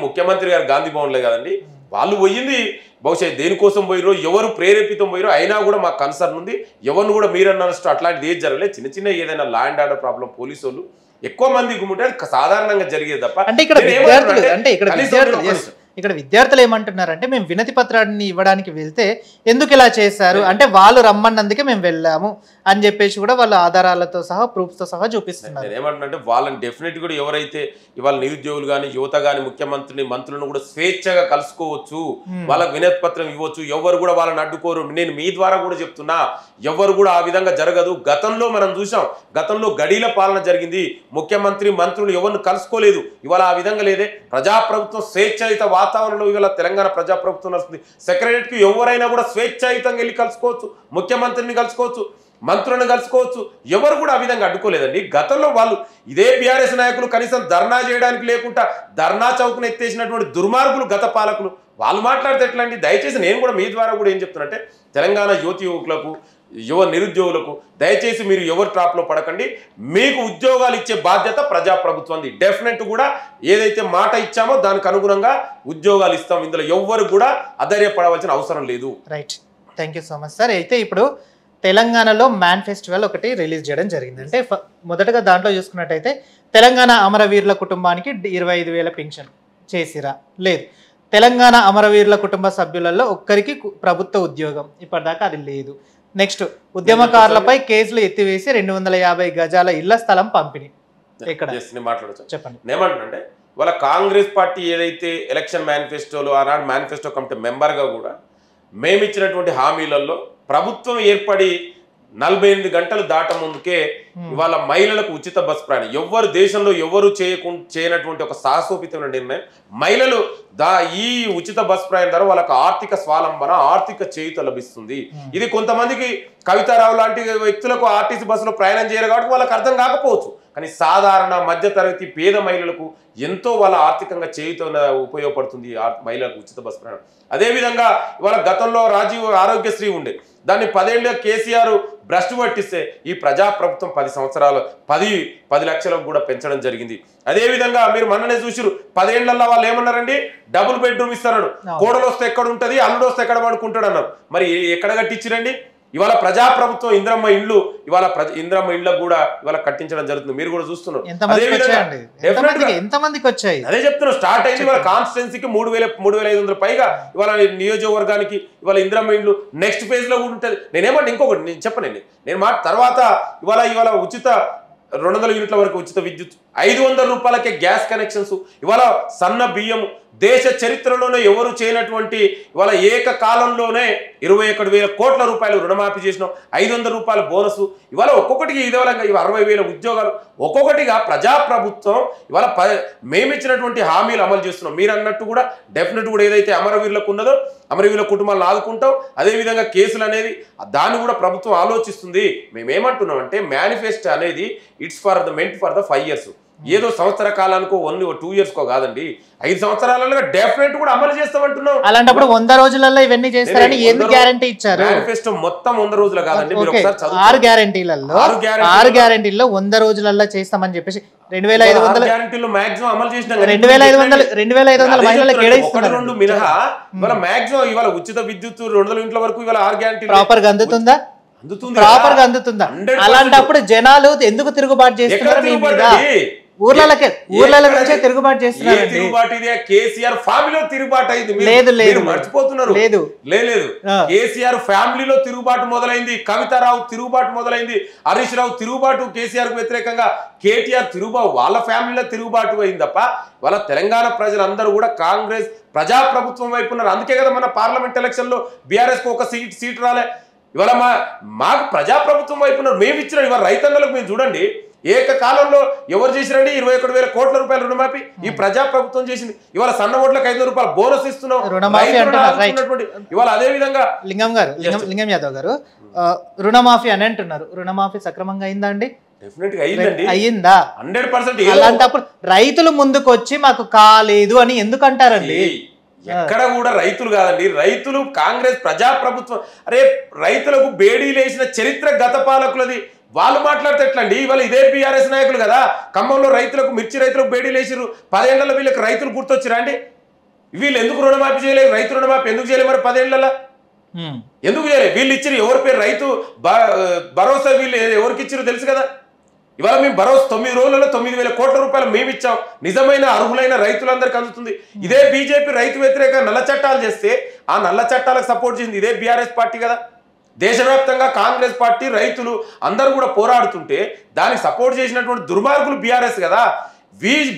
ముఖ్యమంత్రి గారు గాంధీ భవన్లే కదండి, వాళ్ళు పోయింది బహుశా దేనికోసం పోయిరో, ఎవరు ప్రేరేపితం పోయిరో, అయినా కూడా మాకు కన్సర్న్ ఉంది. ఎవరిని కూడా మీరు అన్నట్టు అట్లాంటిది ఏది జరగలేదు. చిన్న ఏదైనా law and order problem police వాళ్ళు ఎక్కువ మంది గుమ్ముంటే సాధారణంగా జరిగేది తప్ప. అంటే ఇక్కడ విద్యార్థులు ఏమంటున్నారంటే, మేము వినతి పత్రాన్ని ఇవ్వడానికి వెళ్తే ఎందుకు ఇలా చేశారు అంటే, వాళ్ళు రమ్మన్నందుకే మేము వెళ్ళాము అని చెప్పేసి కూడా వాళ్ళ ఆధారాలతో సహా, ప్రూఫ్తో సహా చూపిస్తున్నారు. ఏమంటున్నారంటే వాళ్ళని డెఫినెట్ కూడా ఎవరైతే ఇవాళ నిరుద్యోగులు కానీ, యువత కానీ మంత్రులను కూడా స్వేచ్ఛగా కలుసుకోవచ్చు, వాళ్ళకి వినతి పత్రం ఇవ్వచ్చు. ఎవరు కూడా వాళ్ళని అడ్డుకోరు. నేను మీ ద్వారా కూడా చెప్తున్నా, ఎవరు కూడా ఆ విధంగా జరగదు. గతంలో మనం చూసాం, గతంలో గడీల పాలన జరిగింది. ముఖ్యమంత్రి, మంత్రులు ఎవరిని కలుసుకోలేదు. ఇవాళ ఆ విధంగా లేదే. ప్రజాప్రభుత్వం స్వేచ్ఛాయుత వాతావరణంలో ఇవాళ తెలంగాణ ప్రజాప్రభుత్వం నడుస్తుంది. సెక్రటరీకి ఎవరైనా కూడా స్వేచ్ఛాయుతంగా వెళ్ళి కలుసుకోవచ్చు, ముఖ్యమంత్రిని కలుసుకోవచ్చు, మంత్రులను కలుసుకోవచ్చు. ఎవరు కూడా ఆ విధంగా అడ్డుకోలేదండి. గతంలో వాళ్ళు ఇదే బీఆర్ఎస్ నాయకులు కనీసం ధర్నా చేయడానికి లేకుండా ధర్నా చౌక్ను ఎత్తేసినటువంటి దుర్మార్గులు గత పాలకులు. వాళ్ళు మాట్లాడితే ఎట్లా అండి? దయచేసి నేను కూడా మీ ద్వారా కూడా ఏం చెప్తున్నంటే, తెలంగాణ యువకులకు నిరుద్యోగులకు దయచేసి మీరు ఎవరు ట్రాప్లో పడకండి. మీకు ఉద్యోగాలు ఇచ్చే బాధ్యత ప్రజాప్రభుత్వంది. డెఫినెట్ కూడా ఏదైతే మాట ఇచ్చామో దానికి అనుగుణంగా ఉద్యోగాలు ఇస్తాం. ఇందులో ఎవ్వరు కూడా అధైర్యపడవలసిన అవసరం లేదు. Right, thank you so much sir. అయితే ఇప్పుడు తెలంగాణలో మేనిఫెస్టివల్ ఒకటి రిలీజ్ చేయడం జరిగింది. అంటే మొదటగా దాంట్లో చూసుకున్నట్టయితే తెలంగాణ అమరవీరుల కుటుంబానికి 25,000 పెన్షన్ చేసిరా? లేదు. తెలంగాణ అమరవీరుల కుటుంబ సభ్యులలో ఒక్కరికి ప్రభుత్వ ఉద్యోగం, ఇప్పటిదాకా అది లేదు. నెక్స్ట్, ఉద్యమకారులపై కేసులు ఎత్తివేసి 250 గజాల ఇళ్ల స్థలం పంపిణీ. ఇక్కడ మాట్లాడచ్చు చెప్పండి. ఏమంటున్నంటే వాళ్ళ కాంగ్రెస్ పార్టీ ఏదైతే ఎలక్షన్ మేనిఫెస్టోలో ఆనాడు మేనిఫెస్టో కమిటీ మెంబర్గా కూడా మేము ఇచ్చినటువంటి హామీలలో ప్రభుత్వం ఏర్పడి 48 గంటలు దాట ముందుకే ఇవాళ మహిళలకు ఉచిత బస్ ప్రయాణం, ఎవ్వరు దేశంలో ఎవరు చేయనటువంటి ఒక సాహసోపితమైన నిర్ణయం. మహిళలు ఈ ఉచిత బస్ ప్రయాణం ద్వారా వాళ్ళకు ఆర్థిక స్వాలంబన, ఆర్థిక చేయూత లభిస్తుంది. ఇది కొంతమందికి కవితారావు లాంటి వ్యక్తులకు ఆర్టీసీ బస్సులో ప్రయాణం చేయరు కాబట్టి వాళ్ళకి అర్థం కాకపోవచ్చు. కానీ సాధారణ మధ్యతరగతి పేద మహిళలకు ఎంతో వాళ్ళ ఆర్థికంగా చేయూత ఉపయోగపడుతుంది మహిళలకు ఉచిత బస్ ప్రయాణం. అదేవిధంగా ఇవాళ గతంలో రాజీవ్ ఆరోగ్యశ్రీ ఉండే, దాన్ని 10 ఏళ్ళ కేసీఆర్ భ్రష్టు పట్టిస్తే ఈ ప్రజాప్రభుత్వం 10 సంవత్సరాలు 10 లక్షలకు కూడా పెంచడం జరిగింది. అదేవిధంగా మీరు మొన్ననే చూసిరు, 10 ఏళ్లలో వాళ్ళు ఏమన్నారండి, డబుల్ బెడ్రూమ్ ఇస్తారన్నాడు. కోడలు వస్తే ఎక్కడ ఉంటుంది, అల్లుడు వస్తే ఎక్కడ పడుకుంటాడు అన్నారు. మరి ఎక్కడ కట్టించిరండి? ఇవాళ ప్రజాప్రభుత్వం ఇంద్రమ్మ ఇళ్ళు, ఇవాళ ఇంద్రమ్మ ఇళ్ళకు కూడా ఇవాళ కట్టించడం జరుగుతుంది. మీరు కూడా చూస్తున్నారు. ఎంతమందికి వచ్చాయి అదే చెప్తున్నారు. స్టార్ట్ అయింది ఇవాళ కాన్స్టిట్యున్సీకి 3,500 పైగా ఇవాళ నియోజకవర్గానికి ఇవాళ ఇంద్రమ్మ ఇళ్ళు నెక్స్ట్ ఫేజ్ లో కూడా ఉంటుంది. నేనేమంటే ఇంకొకటి నేను చెప్పనండి, నేను తర్వాత ఇవాళ ఉచిత 200 యూనిట్ల వరకు ఉచిత విద్యుత్, 500 రూపాయలకే గ్యాస్ కనెక్షన్స్, ఇవాళ సన్న బియ్యం, దేశ చరిత్రలోనే ఎవరు చేయనటువంటి ఇవాళ ఏకకాలంలోనే 21,000 కోట్ల రూపాయలు రుణమాఫీ చేసినాం, 500 రూపాయల బోనస్, ఇవాళ ఒక్కొక్కటికి ఇదే విధంగా 60,000 ఉద్యోగాలు, ఒక్కొక్కటిగా ప్రజాప్రభుత్వం ఇవాళ మేమిచ్చినటువంటి హామీలు అమలు చేస్తున్నాం. మీరు అన్నట్టు కూడా డెఫినెట్ కూడా ఏదైతే అమరవీరులకు ఉన్నదో అమరవీరుల కుటుంబాలను ఆదుకుంటాం. అదేవిధంగా కేసులు అనేది దాన్ని కూడా ప్రభుత్వం ఆలోచిస్తుంది. మేమేమంటున్నాం అంటే మేనిఫెస్టో అనేది it's meant for the 5 years. ఏదో సంవత్సర కాలానికో 2 years కాదండి, 5 సంవత్సరాలలో డెఫినెట్ కూడా అమలు చేస్తామంటున్నాం. అలాంటప్పుడు 100 రోజులలో ఇవన్నీ చేస్తారని ఎందుకు గ్యారంటీ ఇచ్చారు? మేనిఫెస్టో మొత్తం 100 రోజులు కాదండి, మీరు ఒకసారి చదువు. 6 గ్యారంటీల్లో 100 రోజులలో చేస్తామని చెప్పేసి 2,500 గ్యారంటీలు మాక్సిమం అమలు చేసినాం. 2,500 మహిళలకు కేటాయిస్తున్నారు. 2 మినహా ఇవాళ మాక్సిమం ఇవాళ ఉచిత విద్యుత్ 200 యూనిట్ల వరకు ఇవాళ 6 గ్యారంటీలు ప్రాపర్ గా అందుతుందా? ప్రాపర్ గా అందుతుందా? అలాంటప్పుడు జనాలు ఎందుకు తిరుగుబాటు చేస్తున్నారు? ఊర్లలో నుంచే తిరుగుబాటు చేస్తున్నారు. కేసీఆర్ ఫ్యామిలీలో తిరుగుబాటు అయింది. లేదు మర్చిపోతున్నారు. లేదు కేసీఆర్ ఫ్యామిలీలో తిరుగుబాటు మొదలైంది, కవితారావు తిరుగుబాటు మొదలైంది, హరీష్ రావు తిరుగుబాటు కేసీఆర్ కు వ్యతిరేకంగా, కేటీఆర్ తిరుగుబాటు వాళ్ళ ఫ్యామిలీలో తిరుగుబాటు అయింది తప్ప వాళ్ళ తెలంగాణ ప్రజలందరూ కూడా కాంగ్రెస్ ప్రజాప్రభుత్వం వైపు ఉన్నారు. అందుకే కదా మన పార్లమెంట్ ఎలక్షన్ లో బీఆర్ఎస్ కు ఒక సీట్ రాలే. ఇవాళ మాకు ప్రజాప్రభుత్వం వైపు ఉన్నారు. మేము ఇచ్చిన ఇవాళ రైతన్నలకు మీరు చూడండి, ఏకకాలంలో ఎవరు చేసిరండి 21,000 కోట్ల రూపాయల రుణమాఫీ ఈ ప్రజాప్రభుత్వం చేసింది. ఇవాళ సన్న ఓట్లకు 500 రూపాయలు బోనస్ ఇస్తున్నాం. ఇవాళ అదే విధంగా లింగం యాదవ్ గారు రుణమాఫీ అని అంటున్నారు. రుణమాఫీ సక్రమంగా అయిందా అండి? డెఫినెట్ గా అయిందండి. అయ్యిందా? 100%. అలాంటప్పుడు రైతులు ముందుకు వచ్చి మాకు కాలేదు అని ఎందుకు అంటారండి? ఎక్కడ కూడా రైతులు కాదండి, రైతులు కాంగ్రెస్ ప్రజాప్రభుత్వం. అరే రైతులకు బేడీలేసిన చరిత్ర గత పాలకులది. వాళ్ళు మాట్లాడితే ఎట్లండి? ఇవాళ ఇదే బీఆర్ఎస్ నాయకులు కదా ఖమ్మంలో రైతులకు, మిర్చి రైతులకు బేడీలేసిరు. 10 ఏళ్లలో వీళ్ళకి రైతులు గుర్తొచ్చిరా అండి? వీళ్ళు ఎందుకు రుణమాఫీ చేయలేదు? రైతు రుణమాఫీ ఎందుకు చేయలేదు? మరి 10 ఏళ్లలో ఎందుకు చేయలేదు? వీళ్ళు ఇచ్చిరు ఎవరి పేరు? రైతు భరోసా వీళ్ళు ఎవరికి ఇచ్చిరు తెలుసు కదా. ఇవాళ మేము భరోసా 9 రోజులలో 9,000 కోట్ల రూపాయలు మేము ఇచ్చాం. నిజమైన అర్హులైన రైతులందరికీ అందుతుంది. ఇదే బీజేపీ రైతు వ్యతిరేక నల్ల చట్టాలు చేస్తే ఆ నల్ల చట్టాలకు సపోర్ట్ చేసింది ఇదే బీఆర్ఎస్ పార్టీ కదా. దేశవ్యాప్తంగా కాంగ్రెస్ పార్టీ, రైతులు అందరూ కూడా పోరాడుతుంటే దానికి సపోర్ట్ చేసినటువంటి దుర్మార్గులు బీఆర్ఎస్ కదా.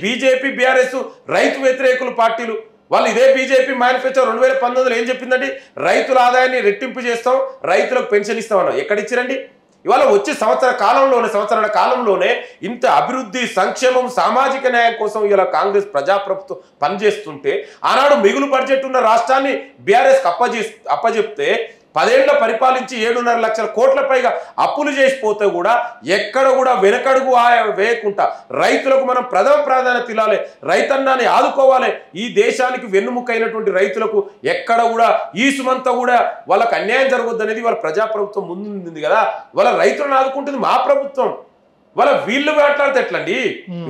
బీజేపీ బీఆర్ఎస్ రైతు వ్యతిరేకులు పార్టీలు. వాళ్ళు ఇదే బీజేపీ మేనిఫెస్టో 2019 ఏం చెప్పిందండి? రైతుల ఆదాయాన్ని రెట్టింపు చేస్తాం, రైతులకు పెన్షన్ ఇస్తామన్నాం. ఎక్కడిచ్చిరండి? ఇవాళ వచ్చే సంవత్సరాల కాలంలోనే ఇంత అభివృద్ధి, సంక్షేమం, సామాజిక న్యాయం కోసం ఇలా కాంగ్రెస్ ప్రజాప్రభుత్వం పనిచేస్తుంటే ఆనాడు మిగులు బడ్జెట్ ఉన్న రాష్ట్రాన్ని బీఆర్ఎస్ అప్పచెప్తే 10 ఏళ్ల పరిపాలించి 7.5 లక్షల కోట్ల పైగా అప్పులు చేసిపోతే కూడా ఎక్కడ కూడా వెనకడుగు వేయకుండా రైతులకు మనం ప్రథమ ప్రాధాన్యత ఇవ్వాలి, రైతన్నాన్ని ఆదుకోవాలి. ఈ దేశానికి వెన్నుముకైనటువంటి రైతులకు ఎక్కడ కూడా ఈ సుమంతా కూడా వాళ్ళకి అన్యాయం జరగొద్దు అనేది వాళ్ళ ప్రజాప్రభుత్వం ముందుంది కదా. వాళ్ళ రైతులను ఆదుకుంటుంది మా ప్రభుత్వం. వాళ్ళ వీళ్ళు మాట్లాడితే ఎట్లండి?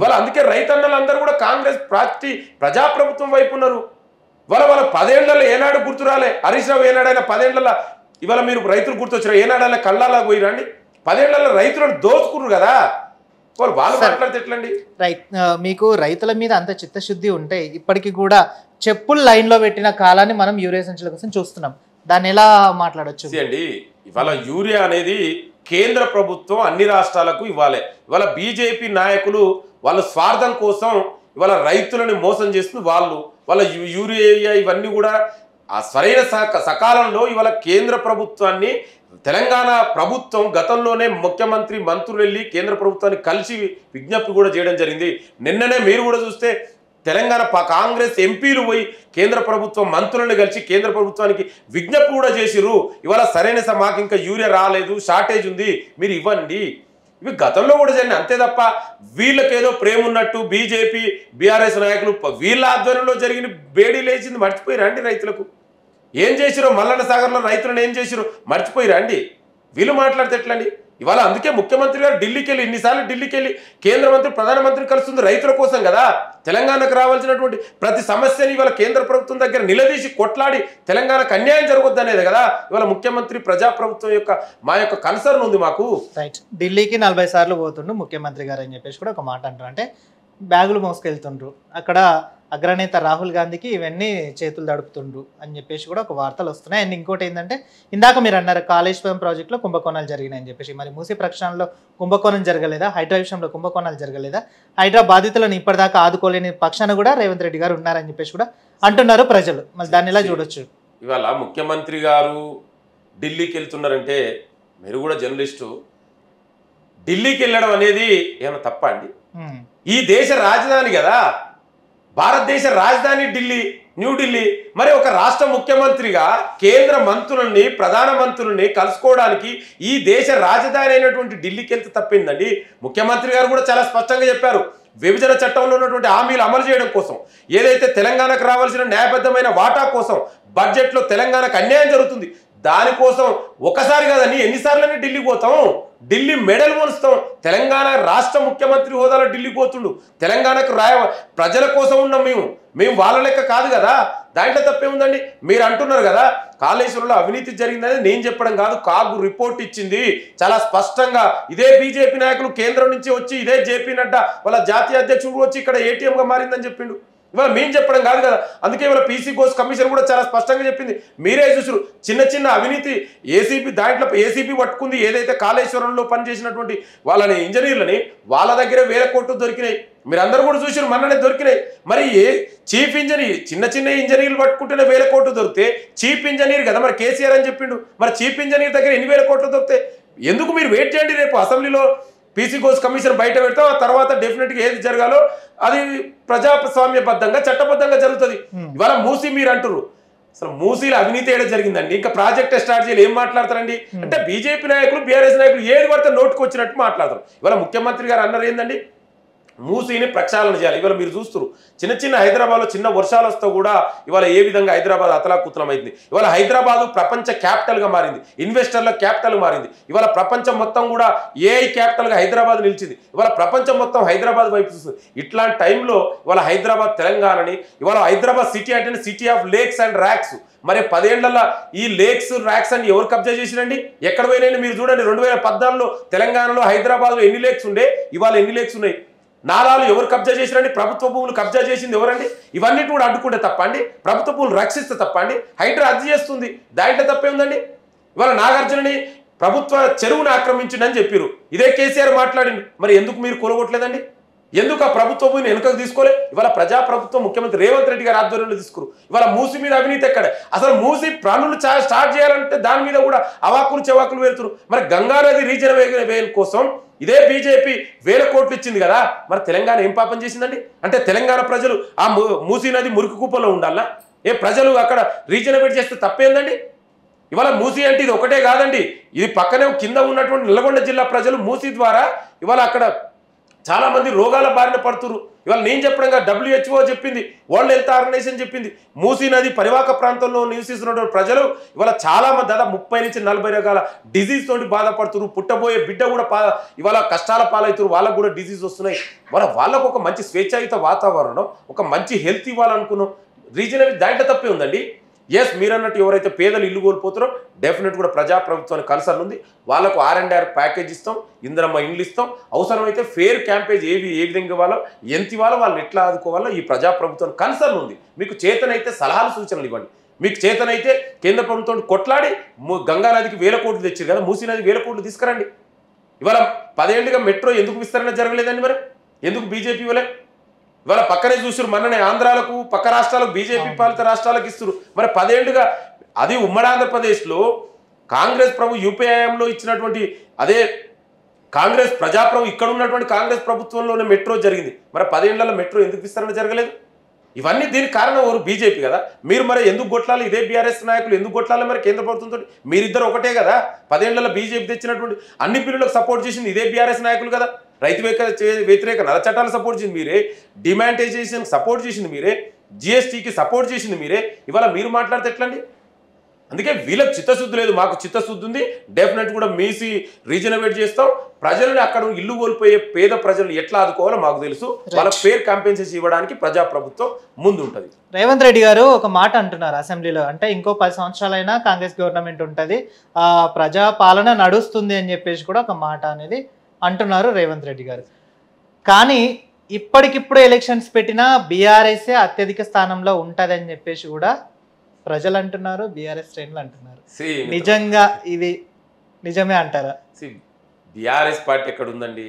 వాళ్ళ అందుకే రైతన్నలందరూ కూడా కాంగ్రెస్ పార్టీ ప్రజాప్రభుత్వం వైపు ఉన్నారు. వాళ్ళ 10 ఏళ్లలో ఏనాడు గుర్తురాలే. హరీష్ రావు ఏనాడైనా 10 ఏళ్లలో ఇవాళ మీరు రైతులు గుర్తొచ్చారు, ఏనాడైనా కళ్ళాలా పోయిరండి? 10 ఏళ్లలో రైతులను దోచుకున్నారు కదా. వాళ్ళు మాట్లాడితే ఎట్లండి? మీకు రైతుల మీద అంత చిత్తశుద్ధి ఉంటే ఇప్పటికీ కూడా చెప్పులు లైన్లో పెట్టిన కాలాన్ని మనం యూరియా సంచుల కోసం చూస్తున్నాం. దాన్ని ఎలా మాట్లాడొచ్చు అండి? ఇవాళ యూరియా అనేది కేంద్ర ప్రభుత్వం అన్ని రాష్ట్రాలకు ఇవ్వాలి. ఇవాళ బీజేపీ నాయకులు వాళ్ళ స్వార్థం కోసం ఇవాళ రైతులను మోసం చేస్తుంది. వాళ్ళ యూరియా ఇవన్నీ కూడా ఆ సరైన సకాలంలో ఇవాళ కేంద్ర ప్రభుత్వాన్ని తెలంగాణ ప్రభుత్వం గతంలోనే ముఖ్యమంత్రి మంత్రులు వెళ్ళి కేంద్ర ప్రభుత్వాన్ని కలిసి విజ్ఞప్తి కూడా చేయడం జరిగింది. నిన్ననే మీరు కూడా చూస్తే తెలంగాణ కాంగ్రెస్ ఎంపీలు పోయి కేంద్ర ప్రభుత్వం మంత్రులను కలిసి కేంద్ర ప్రభుత్వానికి విజ్ఞప్తి కూడా చేసిర్రు. ఇవాళ సరైన మాకు ఇంకా యూరియా రాలేదు, షార్టేజ్ ఉంది, మీరు ఇవ్వండి. ఇవి గతంలో కూడా జరిగిన, అంతే తప్ప వీళ్ళకేదో ప్రేమ ఉన్నట్టు బీజేపీ బీఆర్ఎస్ నాయకులు వీళ్ళ ఆధ్వర్యంలో జరిగిన బేడీ లేచింది మర్చిపోయిరండి. రైతులకు ఏం చేసిరో మల్లన్న సాగర్లో రైతులను ఏం చేసిరో మర్చిపోయిరండి. వీళ్ళు మాట్లాడితే ఎట్లండి? ఇవాళ అందుకే ముఖ్యమంత్రి గారు ఢిల్లీకి వెళ్ళి ఇన్నిసార్లు ఢిల్లీకి వెళ్ళి కేంద్ర మంత్రి ప్రధానమంత్రి కలుస్తుంది రైతుల కోసం కదా. తెలంగాణకు రావాల్సినటువంటి ప్రతి సమస్యని ఇవాళ కేంద్ర ప్రభుత్వం దగ్గర నిలదీసి కొట్లాడి తెలంగాణకు అన్యాయం జరగొద్దు అనేది కదా ఇవాళ ముఖ్యమంత్రి ప్రజాప్రభుత్వం యొక్క మా యొక్క కన్సర్న్ ఉంది మాకు. రైట్. ఢిల్లీకి 40 సార్లు పోతుండ్రు ముఖ్యమంత్రి గారు అని చెప్పేసి కూడా ఒక మాట అంటారు. అంటే బ్యాగులు మోసుకెళ్తుండ్రు, అక్కడ అగ్రనేత రాహుల్ గాంధీకి ఇవన్నీ చేతులు దడుపుతుండ్రు అని చెప్పేసి కూడా ఒక వార్తలు వస్తున్నాయి. అండ్ ఇంకోటి ఏంటంటే ఇందాక మీరు అన్నారు కాళేశ్వరం ప్రాజెక్టులో కుంభకోణాలు జరిగినాయని చెప్పేసి. మరి మూసీ ప్రక్షాళనలో కుంభకోణం జరగలేదా? హైడ్రా విషయంలో కుంభకోణాలు జరగలేదా? హైడ్రా బాధితులను ఇప్పటిదాకా ఆదుకోలేని పక్షాన కూడా రేవంత్ రెడ్డి గారు ఉన్నారని చెప్పేసి కూడా అంటున్నారు ప్రజలు. మరి దాన్ని ఎలా చూడొచ్చు? ఇవాళ ముఖ్యమంత్రి గారు ఢిల్లీకి వెళ్తున్నారంటే మీరు కూడా జర్నలిస్టు, ఢిల్లీకి వెళ్ళడం అనేది ఏమైనా తప్ప అండి? ఈ దేశ రాజధాని కదా, భారతదేశ రాజధాని ఢిల్లీ, న్యూఢిల్లీ. మరి ఒక రాష్ట్ర ముఖ్యమంత్రిగా కేంద్ర మంత్రులని ప్రధానమంత్రులని కలుసుకోవడానికి ఈ దేశ రాజధాని అయినటువంటి ఢిల్లీకి వెళ్తే తప్పిందండి. ముఖ్యమంత్రి గారు కూడా చాలా స్పష్టంగా చెప్పారు, విభజన చట్టంలో ఉన్నటువంటి హామీలు అమలు చేయడం కోసం, ఏదైతే తెలంగాణకు రావాల్సిన న్యాయబద్ధమైన వాటా కోసం బడ్జెట్లో తెలంగాణకు అన్యాయం జరుగుతుంది, దానికోసం ఒకసారి కాదని ఎన్నిసార్లని ఢిల్లీకి పోతాం? ఢిల్లీ మెడల్ మోస్తాం. తెలంగాణ రాష్ట్ర ముఖ్యమంత్రి హోదాలో ఢిల్లీకి పోతుండు. తెలంగాణకు ప్రజల కోసం ఉన్నాం మేము వాళ్ళ లెక్క కాదు కదా. దాంట్లో తప్పే ఉందండి? మీరు అంటున్నారు కదా కాళేశ్వరంలో అవినీతి జరిగిందని నేను చెప్పడం కాదు, కాగు రిపోర్ట్ ఇచ్చింది చాలా స్పష్టంగా. ఇదే బీజేపీ నాయకులు కేంద్రం నుంచి వచ్చి ఇదే జేపీ నడ్డా వాళ్ళ జాతీయ అధ్యక్షుడు వచ్చి ఇక్కడ ఏటీఎంగా మారిందని చెప్పిండు. ఇవాళ మేము చెప్పడం కాదు కదా. అందుకే ఇవాళ పీసీ ఘోష్ కమిషన్ కూడా చాలా స్పష్టంగా చెప్పింది. మీరే చూసారు చిన్న అవినీతి ఏసీబీ, దాంట్లో ఏసీబీ పట్టుకుంది ఏదైతే కాళేశ్వరంలో పనిచేసినటువంటి వాళ్ళని ఇంజనీర్లని, వాళ్ళ దగ్గర 1000 కోట్లు దొరికినాయి. మీరు అందరూ కూడా చూసారు, మొన్ననే దొరికినాయి. మరి చీఫ్ ఇంజనీర్ చిన్న ఇంజనీర్లు పట్టుకుంటేనే 1000 కోట్లు దొరికితే చీఫ్ ఇంజనీర్ కదా మరి కేసీఆర్ అని చెప్పిండు. మరి చీఫ్ ఇంజనీర్ దగ్గర ఎన్ని 1000 కోట్లు దొరికితే ఎందుకు మీరు వెయిట్ చేయండి? రేపు అసెంబ్లీలో పీసీ ఘోష్ కమిషన్ బయట పెడతాం, ఆ తర్వాత డెఫినెట్గా ఏది జరగాలో అది ప్రజాస్వామ్యబద్ధంగా చట్టబద్ధంగా జరుగుతుంది. ఇవాళ మూసీ మీరు అంటారు, అసలు మూసీలో అవినీతి ఏడా జరిగిందండి? ఇంకా ప్రాజెక్ట్ స్టార్ట్ చేయాలి, ఏం మాట్లాడతారండి? అంటే బీజేపీ నాయకులు బీఆర్ఎస్ నాయకులు ఏది పడితే నోటుకు వచ్చినట్టు మాట్లాడతారు. ఇవాళ ముఖ్యమంత్రి గారు అన్నారు ఏందండి, మూసీని ప్రక్షాళన చేయాలి. ఇవాళ మీరు చూస్తారు చిన్న హైదరాబాద్లో చిన్న వర్షాలు వస్తే కూడా ఇవాళ ఏ విధంగా హైదరాబాద్ అతలాకుతలం అయింది. ఇవాళ హైదరాబాద్ ప్రపంచ క్యాపిటల్గా మారింది, ఇన్వెస్టర్ల క్యాపిటల్ మారింది. ఇవాళ ప్రపంచం మొత్తం కూడా ఏఐ క్యాపిటల్గా హైదరాబాద్ నిలిచింది. ఇవాళ ప్రపంచం మొత్తం హైదరాబాద్ వైపు చూస్తుంది. ఇట్లాంటి టైంలో ఇవాళ హైదరాబాద్ తెలంగాణని, ఇవాళ హైదరాబాద్ సిటీ అంటే city of lakes and racks. మరి 10 ఏళ్లలో ఈ లేక్స్ ర్యాక్స్ అని ఎవరు కబ్జా చేసిరండి? ఎక్కడ పోయినాయి మీరు చూడండి. 2014లో తెలంగాణలో హైదరాబాద్లో ఎన్ని లేక్స్ ఉండే, ఇవాళ ఎన్ని లేక్స్ ఉన్నాయి? నాలాలు ఎవరు కబ్జా చేసిరండి? ప్రభుత్వ భూములు కబ్జా చేసింది ఎవరండి? ఇవన్నీ కూడా అడ్డుకుంటే తప్పండి? ప్రభుత్వ భూములు రక్షిస్తే తప్పండి? హైడ్రా అర్జీ చేస్తుంది, దాంట్లో తప్పే ఉందండి? ఇవాళ నాగార్జునని ప్రభుత్వ చెరువుని ఆక్రమించిందని చెప్పారు, ఇదే కేసీఆర్ మాట్లాడింది. మరి ఎందుకు మీరు కొలగొట్టలేదండి? ఎందుకు ఆ ప్రభుత్వ భూమిని వెనుకకు తీసుకోలే? ఇవాళ ప్రజాప్రభుత్వం ముఖ్యమంత్రి రేవంత్ రెడ్డి గారి ఆధ్వర్యంలో తీసుకురు. ఇవాళ మూసీ మీద అవినీతి ఎక్కడ? అసలు మూసీ పనులు స్టార్ట్ చేయాలంటే దాని మీద కూడా అవాకులు చెవాకులు వేరుతురు. మరి గంగానది రీజన్ వేయడం కోసం ఇదే బీజేపీ 1000 కోట్లు ఇచ్చింది కదా. మరి తెలంగాణ ఏం పాపం చేసిందండి? అంటే తెలంగాణ ప్రజలు ఆ మూసీ నది మురికి కూపంలో ఉండాలా? ప్రజలు అక్కడ రీజనరేట్ చేస్తే తప్పేందండి? ఇవాళ మూసీ అంటే ఇది ఒకటే కాదండి, ఇది పక్కనే కింద ఉన్నటువంటి నల్గొండ జిల్లా ప్రజలు మూసీ ద్వారా ఇవాళ అక్కడ చాలా మంది రోగాల బారిన పడుతున్నారు. ఇవాళ నేను చెప్పడం కాదు, WHO చెప్పింది, వరల్డ్ హెల్త్ ఆర్గనైజేషన్ చెప్పింది. మూసీ నది పరివాహక ప్రాంతంలో నివసిస్తున్నటువంటి ప్రజలు ఇవాళ చాలా మంది దాదాపు 30 నుంచి 40 రకాల డిజీజ్ తోటి బాధపడుతున్నారు. పుట్టబోయే బిడ్డ కూడా ఇవాళ కష్టాల పాలవుతారు, వాళ్ళకు కూడా డిజీజ్ వస్తున్నాయి. వాళ్ళకు ఒక మంచి స్వేచ్ఛాయుత వాతావరణం, ఒక మంచి హెల్త్ ఇవ్వాలనుకున్నాం. రీజనల్ దాంట్లో తప్పే ఉందండి. ఎస్, మీరు అన్నట్టు ఎవరైతే పేదలు ఇల్లు కోల్పోతారో డెఫినెట్ కూడా ప్రజాప్రభుత్వానికి కన్సర్న్ ఉంది. వాళ్ళకు R&R ప్యాకేజ్ ఇస్తాం, ఇందిరమ్మ ఇండ్లు ఇస్తాం. అవసరమైతే ఫేర్ క్యాంపేజ్ ఏ విధంగా ఇవ్వాలో, ఎంత ఇవ్వాలో, వాళ్ళని ఎట్లా ఆదుకోవాలో ఈ ప్రజాప్రభుత్వానికి కన్సర్న్ ఉంది. మీకు చేతనైతే సలహాలు సూచనలు ఇవ్వండి. మీకు చేతనైతే కేంద్ర ప్రభుత్వం కొట్లాడి గంగా నదికి 1000 కోట్లు తెచ్చారు కదా, మూసీ నది 1000 కోట్లు తీసుకురండి. ఇవాళ 10 ఏళ్ళుగా మెట్రో ఎందుకు విస్తరణ జరగలేదండి? మరి ఎందుకు బీజేపీ ఇవ్వలే? ఇవాళ పక్కనే చూసారు, మొన్ననే ఆంధ్రాలకు పక్క రాష్ట్రాలకు బీజేపీ పాలిత రాష్ట్రాలకు ఇస్తారు. మరి 10 ఏళ్ళుగా అది ఉమ్మడి ఆంధ్రప్రదేశ్లో కాంగ్రెస్ ప్రభు యూపీఐఎంలో ఇచ్చినటువంటి అదే కాంగ్రెస్ ప్రజాప్రభు ఇక్కడ ఉన్నటువంటి కాంగ్రెస్ ప్రభుత్వంలోనే మెట్రో జరిగింది. మరి 10 ఏళ్లలో మెట్రో ఎందుకు విస్తరణ జరగలేదు? ఇవన్నీ దీనికి కారణం ఎవరు? బీజేపీ కదా. మీరు మరి ఎందుకు కొట్లాలి? ఇదే బీఆర్ఎస్ నాయకులు ఎందుకు కొట్లాలి మరి కేంద్ర ప్రభుత్వంతో? మీరిద్దరు ఒకటే కదా. 10 ఏళ్లలో బీజేపీ తెచ్చినటువంటి అన్ని బిల్లులకు సపోర్ట్ చేసింది ఇదే బీఆర్ఎస్ నాయకులు కదా. రైతు వ్యతిరేక నల్ల చట్టాలు సపోర్ట్ చేసింది మీరే, డిమానిటైజేషన్ సపోర్ట్ చేసింది మీరే, జిఎస్టీకి సపోర్ట్ చేసింది మీరే. ఇవాళ మీరు మాట్లాడితే ఎట్లండి? అందుకే వీళ్ళకి చిత్తశుద్ధి లేదు, మాకు చిత్తశుద్ధి ఉంది. డెఫినెట్ కూడా మీసి రీజనవేట్ చేస్తాం. ప్రజలను అక్కడ ఇల్లు కోల్పోయే పేద ప్రజలు ఎట్లా ఆదుకోవాలో మాకు తెలుసు. వాళ్ళకి ఫేర్ కాంపెన్సేషన్ ఇవ్వడానికి ప్రజాప్రభుత్వం ముందు ఉంటుంది. రేవంత్ రెడ్డి గారు ఒక మాట అంటున్నారు అసెంబ్లీలో, అంటే ఇంకో 10 సంవత్సరాలైనా కాంగ్రెస్ గవర్నమెంట్ ఉంటుంది, ప్రజా పాలన నడుస్తుంది అని చెప్పేసి కూడా ఒక మాట అనేది అంటున్నారు రేవంత్ రెడ్డి గారు. కానీ ఇప్పటికిప్పుడు ఎలక్షన్స్ పెట్టినా బీఆర్ఎస్ఏ అత్యధిక స్థానంలో ఉంటుంది అని చెప్పేసి కూడా ప్రజలు అంటున్నారు, బీఆర్ఎస్ శ్రేణులు అంటున్నారు. నిజంగా ఇది నిజమే అంటారా? బీఆర్ఎస్ పార్టీ ఎక్కడ ఉందండి?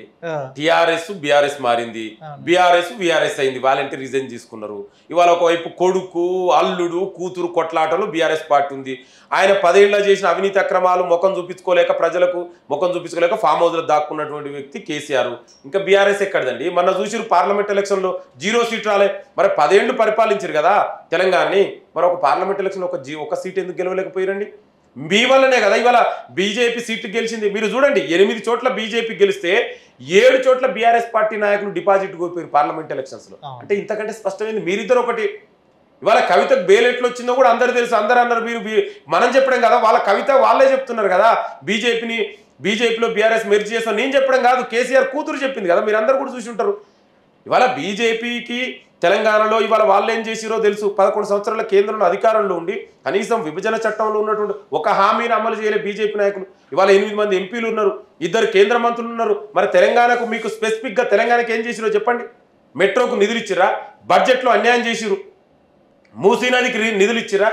టిఆర్ఎస్ బీఆర్ఎస్ మారింది, బీఆర్ఎస్ అయింది, వాలంటీర్ రిజైన్ తీసుకున్నారు. ఇవాళ ఒకవైపు కొడుకు అల్లుడు కూతురు కొట్లాటలు బీఆర్ఎస్ పార్టీ ఉంది. ఆయన 10 ఏళ్ళ చేసిన అవినీతి అక్రమాలు ముఖం చూపించుకోలేక, ప్రజలకు ముఖం చూపించుకోలేక ఫామ్ హౌస్లో దాక్కున్నటువంటి వ్యక్తి కేసీఆర్. ఇంకా బీఆర్ఎస్ ఎక్కడదండి? మొన్న చూసిరు పార్లమెంట్ ఎలక్షన్లో 0 సీట్ రాలే. మరి 10 ఏళ్ళు పరిపాలించారు కదా తెలంగాణని. మరి ఒక పార్లమెంట్ ఎలక్షన్ ఒక సీట్ ఎందుకు గెలవలేకపోయారండి? మీ వల్లనే కదా ఇవాళ బీజేపీ సీట్లు గెలిచింది. మీరు చూడండి, 8 చోట్ల బీజేపీ గెలిస్తే 7 చోట్ల బీఆర్ఎస్ పార్టీ నాయకులు డిపాజిట్ కోల్పోయారు పార్లమెంట్ ఎలక్షన్స్ లో. అంటే ఇంతకంటే స్పష్టమైంది. మీరిద్దరు ఒకటి. ఇవాళ కవితకు బెయిల్ ఎట్లా వచ్చిందో కూడా అందరు తెలుసు. అందరూ అన్నారు, మీరు మనం చెప్పడం కదా, వాళ్ళ కవిత వాళ్ళే చెప్తున్నారు కదా, బీజేపీలో బీఆర్ఎస్ మెర్జ్ చేస్తాం. నేను చెప్పడం కాదు, కేసీఆర్ కూతురు చెప్పింది కదా, మీరు అందరు కూడా చూసి ఉంటారు. ఇవాళ బీజేపీకి తెలంగాణలో ఇవాళ వాళ్ళు ఏం చేసిరో తెలుసు. 11 సంవత్సరాల కేంద్రంలో అధికారంలో ఉండి కనీసం విభజన చట్టంలో ఉన్నటువంటి ఒక హామీని అమలు చేయలే బీజేపీ నాయకులు. ఇవాళ 8 మంది ఎంపీలు ఉన్నారు, 2 కేంద్ర మంత్రులు ఉన్నారు. మరి తెలంగాణకు మీకు స్పెసిఫిక్గా తెలంగాణకి ఏం చేసిరో చెప్పండి. మెట్రోకు నిధులు ఇచ్చిరా? బడ్జెట్లో అన్యాయం చేసిరు. మూసీ నదికి నిధులు ఇచ్చిరా?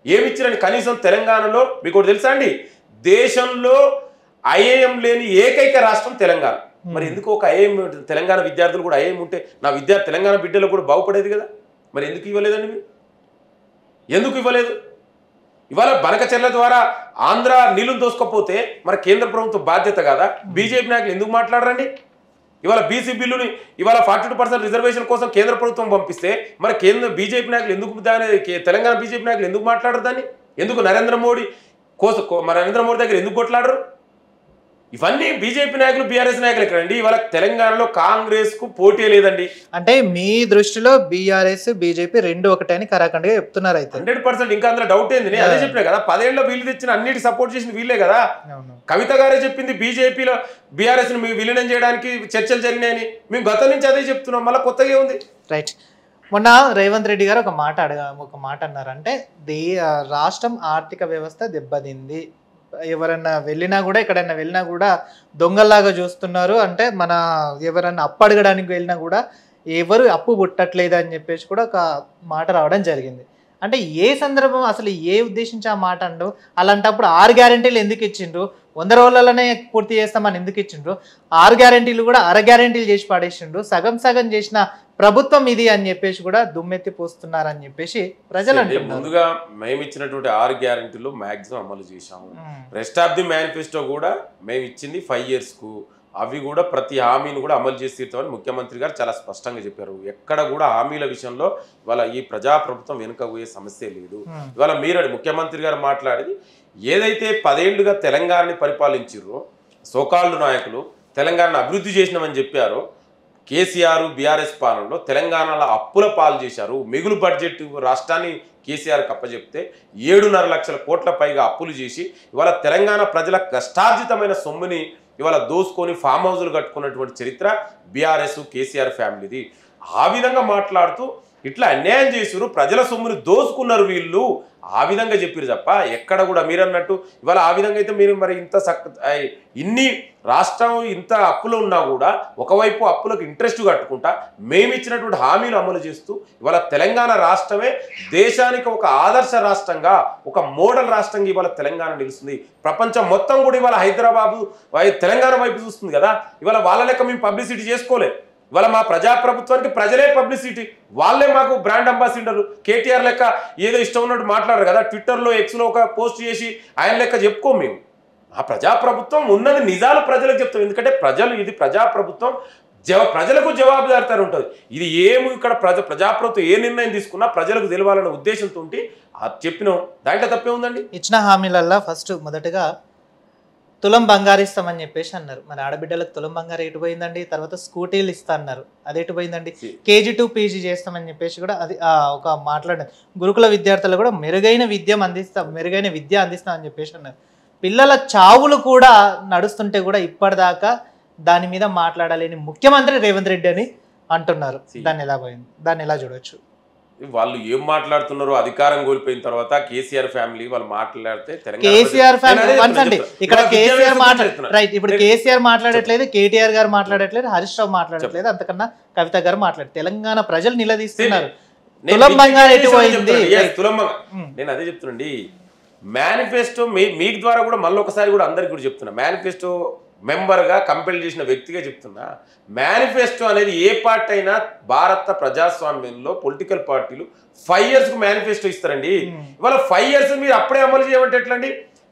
ఏమిచ్చిరని? కనీసం తెలంగాణలో మీకు ఒకటి తెలుసా అండి, దేశంలో ఐఏఎం లేని ఏకైక రాష్ట్రం తెలంగాణ. మరి ఎందుకు ఒక ఐఏఎం తెలంగాణ విద్యార్థులు కూడా ఐఏఎం ఉంటే నా తెలంగాణ బిడ్డలకు కూడా బాగుపడేది కదా. మరి ఎందుకు ఇవ్వలేదండి మీరు? ఎందుకు ఇవ్వలేదు? ఇవాళ బనకచెర్ల ద్వారా ఆంధ్ర నీళ్లు దోసుకపోతే మరి కేంద్ర ప్రభుత్వం బాధ్యత కదా. బీజేపీ నాయకులు ఎందుకు మాట్లాడరండి? ఇవాళ బీసీ బిల్లుని ఇవాళ 42% రిజర్వేషన్ కోసం కేంద్ర ప్రభుత్వం పంపిస్తే మరి బీజేపీ నాయకులు ఎందుకు తెలంగాణ బీజేపీ నాయకులు ఎందుకు మాట్లాడరు దాన్ని? ఎందుకు నరేంద్ర మోడీ దగ్గర ఎందుకు కొట్లాడరు? ఇవన్నీ బీజేపీ నాయకులు బీఆర్ఎస్ నాయకులు ఎక్కడండి? ఇవాళ తెలంగాణలో కాంగ్రెస్ కు పోటీ లేదండి. అంటే మీ దృష్టిలో బీఆర్ఎస్ బీజేపీ రెండు ఒకటే అని కరాఖండిగా చెప్తున్నారు. అయితే 100% ఇంకా అందులో డౌట్ ఏంది? అదే చెప్పినా కదా, 10 ఏళ్ళలో వీళ్ళు తెచ్చిన అన్నిటి సపోర్ట్ చేసింది వీళ్ళే కదా. కవిత గారే చెప్పింది బీజేపీలో బీఆర్ఎస్ ని విలీనం చేయడానికి చర్చలు జరిగినాయని. మేము గతం నుంచి అదే చెప్తున్నాం, మళ్ళీ కొత్తగా ఉంది. రైట్. మొన్న రేవంత్ రెడ్డి గారు ఒక మాట అన్నారంటే, రాష్ట్రం ఆర్థిక వ్యవస్థ దెబ్బతింది, ఎవరన్నా వెళ్ళినా కూడా ఎక్కడైనా వెళ్ళినా కూడా దొంగల్లాగా చూస్తున్నారు, అంటే మన ఎవరన్నా అప్పు అడగడానికి వెళ్ళినా కూడా ఎవరు అప్పు పుట్టట్లేదు అని చెప్పేసి కూడా ఒక మాట రావడం జరిగింది. అంటే ఏ సందర్భం, అసలు ఏ ఉద్దేశించి ఆ మాట అండు? అలాంటప్పుడు 6 గ్యారెంటీలు ఎందుకు ఇచ్చిండ్రు? 100 రోజులలోనే పూర్తి చేస్తామని ఎందుకు ఇచ్చిండ్రు? 6 గ్యారెంటీలు కూడా అర గ్యారెంటీలు చేసి పడేసిండ్రు. సగం చేసిన ప్రభుత్వం ఇది అని చెప్పేసి కూడా దుమ్మెత్తి పోస్తున్నారని చెప్పేసి ప్రజలు అంటున్నారు. ముందుగా మేము ఇచ్చినటువంటి 6 గ్యారెంటీలు మాక్సిమం అమలు చేశాము. రెస్ట్ ఆఫ్ ది మేనిఫెస్టో కూడా మేము ఇచ్చింది 5 years కు. అవి కూడా ప్రతి హామీని కూడా అమలు చేసి తీరుతామని ముఖ్యమంత్రి గారు చాలా స్పష్టంగా చెప్పారు. ఎక్కడ కూడా హామీల విషయంలో ఇవాళ ఈ ప్రజాప్రభుత్వం వెనుక పోయే సమస్య లేదు. ఇవాళ మీరు ముఖ్యమంత్రి గారు మాట్లాడేది ఏదైతే 10 ఏళ్లుగా తెలంగాణని పరిపాలించారో సోకాళ్ళు నాయకులు తెలంగాణను అభివృద్ధి చేసినామని చెప్పారో కేసీఆర్ బీఆర్ఎస్ పాలనలో తెలంగాణలో అప్పుల పాలు చేశారు. మిగులు బడ్జెట్ రాష్ట్రాన్ని కేసీఆర్ కప్పచెప్తే 7.5 లక్షల కోట్ల పైగా అప్పులు చేసి ఇవాళ తెలంగాణ ప్రజల కష్టార్జితమైన సొమ్ముని ఇవాళ దోసుకొని ఫామ్ హౌజులు కట్టుకున్నటువంటి చరిత్ర బీఆర్ఎస్ కేసీఆర్ ఫ్యామిలీది. ఆ విధంగా మాట్లాడుతూ ఇట్లా అన్యాయం చేసారు, ప్రజల సొమ్ముని దోసుకున్నారు వీళ్ళు, ఆ విధంగా చెప్పారు తప్ప ఎక్కడ కూడా మీరు అన్నట్టు ఇవాళ ఆ విధంగా అయితే మీరు మరి ఇంత ఇన్ని రాష్ట్రం ఇంత అప్పులు ఉన్నా కూడా ఒకవైపు అప్పులకు ఇంట్రెస్ట్ కట్టుకుంటా మేము ఇచ్చినటువంటి హామీలు అమలు చేస్తూ ఇవాళ తెలంగాణ రాష్ట్రమే దేశానికి ఒక ఆదర్శ రాష్ట్రంగా ఒక మోడల్ రాష్ట్రంగా ఇవాళ తెలంగాణ నిలుస్తుంది. ప్రపంచం మొత్తం కూడా ఇవాళ హైదరాబాదు తెలంగాణ వైపు చూస్తుంది కదా. ఇవాళ వాళ్ళ లెక్క మేము పబ్లిసిటీ చేసుకోలేదు. ఇవాళ మా ప్రజాప్రభుత్వానికి ప్రజలే పబ్లిసిటీ, వాళ్ళే మాకు బ్రాండ్ అంబాసిడర్లు. కేటీఆర్ లెక్క ఏదో ఇష్టం ఉన్నట్టు మాట్లాడరు కదా, ట్విట్టర్లో ఎక్స్లో ఒక పోస్ట్ చేసి ఆయన లెక్క చెప్పుకోం మేము. ఆ ప్రజాప్రభుత్వం ఉన్నది నిజాలు ప్రజలకు చెప్తాం. ఎందుకంటే ప్రజలు, ఇది ప్రజాప్రభుత్వం, ప్రజలకు జవాబుదారితనం ఉంటుంది. ఇది ఏమి ఇక్కడ ప్రజాప్రభుత్వం ఏ నిర్ణయం తీసుకున్నా ప్రజలకు తెలవాలనే ఉద్దేశంతో చెప్పినాం. దాంట్లో తప్పే ఉందండి. ఇచ్చిన హామీలల్లో ఫస్ట్ మొదటగా తులం బంగారు ఇస్తామని చెప్పేసి అన్నారు. మరి ఆడబిడ్డలకు తులం బంగారు ఎటు పోయిందండి? తర్వాత స్కూటీలు ఇస్తా అన్నారు, అది ఎటు పోయిందండి? KG to PG చేస్తామని చెప్పేసి కూడా అది ఒక మాట్లాడారు. గురుకుల విద్యార్థులు కూడా మెరుగైన విద్య అందిస్తామని చెప్పేసి అన్నారు. పిల్లల చావులు కూడా నడుస్తుంటే కూడా ఇప్పటిదాకా దాని మీద మాట్లాడలేని ముఖ్యమంత్రి రేవంత్ రెడ్డి అని అంటున్నారు. దాన్ని ఎలా చూడొచ్చు? వాళ్ళు ఏం మాట్లాడుతున్నారో అధికారం కోల్పోయిన తర్వాత కేసీఆర్ ఫ్యామిలీ వాళ్ళు మాట్లాడితే కేసీఆర్ మాట్లాడట్లేదు, కేటీఆర్ గారు మాట్లాడట్లేదు, హరీష్ రావు మాట్లాడట్లేదు, అంతకన్నా కవిత గారు మాట్లాడారు. తెలంగాణ ప్రజలు నిలదీస్తున్నారు. తులం బంగారు ఎటు పోయింది? నేను అదే చెప్తున్నాండి. మేనిఫెస్టో మీకు ద్వారా కూడా మళ్ళీ ఒకసారి కూడా అందరికి కూడా చెప్తున్నా, మేనిఫెస్టో మెంబర్గా కంపెల్ చేసిన వ్యక్తిగా చెప్తున్నా, మేనిఫెస్టో అనేది ఏ పార్టీ అయినా భారత ప్రజాస్వామ్యంలో పొలిటికల్ పార్టీలు 5 yearsకు మేనిఫెస్టో ఇస్తారండి. ఇవాళ 5 years మీరు అప్పుడే అమలు చేయమంటే ఎట్లండి?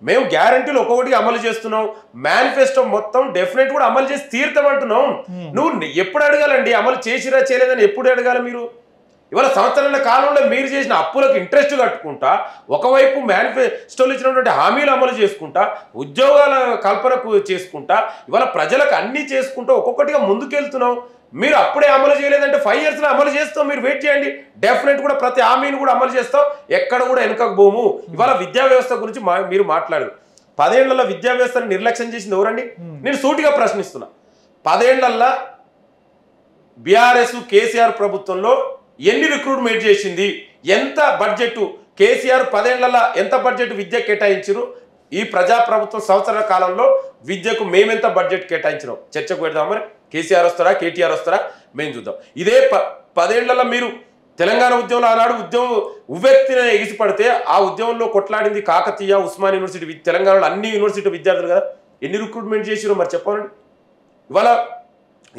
మేము గ్యారంటీలు ఒక్కొక్కటి అమలు చేస్తున్నాం, మేనిఫెస్టో మొత్తం డెఫినెట్ కూడా అమలు చేసి తీరుతామంటున్నాం. నువ్వు ఎప్పుడు అడగాలండి? అమలు చేసిరా చేయలేదని ఎప్పుడు అడగాలి మీరు? ఇవాళ సంవత్సరాల కాలంలో మీరు చేసిన అప్పులకు ఇంట్రెస్ట్ కట్టుకుంటా, ఒకవైపు మేనిఫెస్టోలు ఇచ్చినటువంటి హామీలు అమలు చేసుకుంటా, ఉద్యోగాల కల్పనకు చేసుకుంటా, ఇవాళ ప్రజలకు అన్నీ చేసుకుంటూ ఒక్కొక్కటిగా ముందుకెళ్తున్నాం. మీరు అప్పుడే అమలు చేయలేదంటే 5 yearsలో అమలు చేస్తాం, మీరు వెయిట్ చేయండి. డెఫినెట్ కూడా ప్రతి హామీని కూడా అమలు చేస్తాం, ఎక్కడ కూడా వెనుకకు పోము. ఇవాళ విద్యా వ్యవస్థ గురించి మీరు మాట్లాడారు. 10 ఏళ్లలో విద్యా వ్యవస్థను నిర్లక్ష్యం చేసింది ఎవరండి? నేను సూటిగా ప్రశ్నిస్తున్నా. 10 ఏళ్లలో బీఆర్ఎస్ కేసీఆర్ ప్రభుత్వంలో ఎన్ని రిక్రూట్మెంట్ చేసింది? ఎంత బడ్జెట్ కేసీఆర్ 10 ఏళ్లలో ఎంత బడ్జెట్ విద్య కేటాయించారు? ఈ ప్రజాప్రభుత్వం సంవత్సరాల కాలంలో విద్యకు మేమెంత బడ్జెట్ కేటాయించినాం? చర్చకు పెడదాం. మరి కేసీఆర్ వస్తారా, కేటీఆర్ వస్తారా? మేము చూద్దాం. ఇదే 10 ఏళ్లలో మీరు తెలంగాణ ఉద్యమంలో ఆనాడు ఉద్యమం ఉవ్వెత్తిన ఎగిసిపడితే ఆ ఉద్యమంలో కొట్లాడింది కాకతీయ, ఉస్మాన్ యూనివర్సిటీ, తెలంగాణలో అన్ని యూనివర్సిటీ విద్యార్థులు కదా. ఎన్ని రిక్రూట్మెంట్ చేసిరో మరి చెప్పండి. ఇవాళ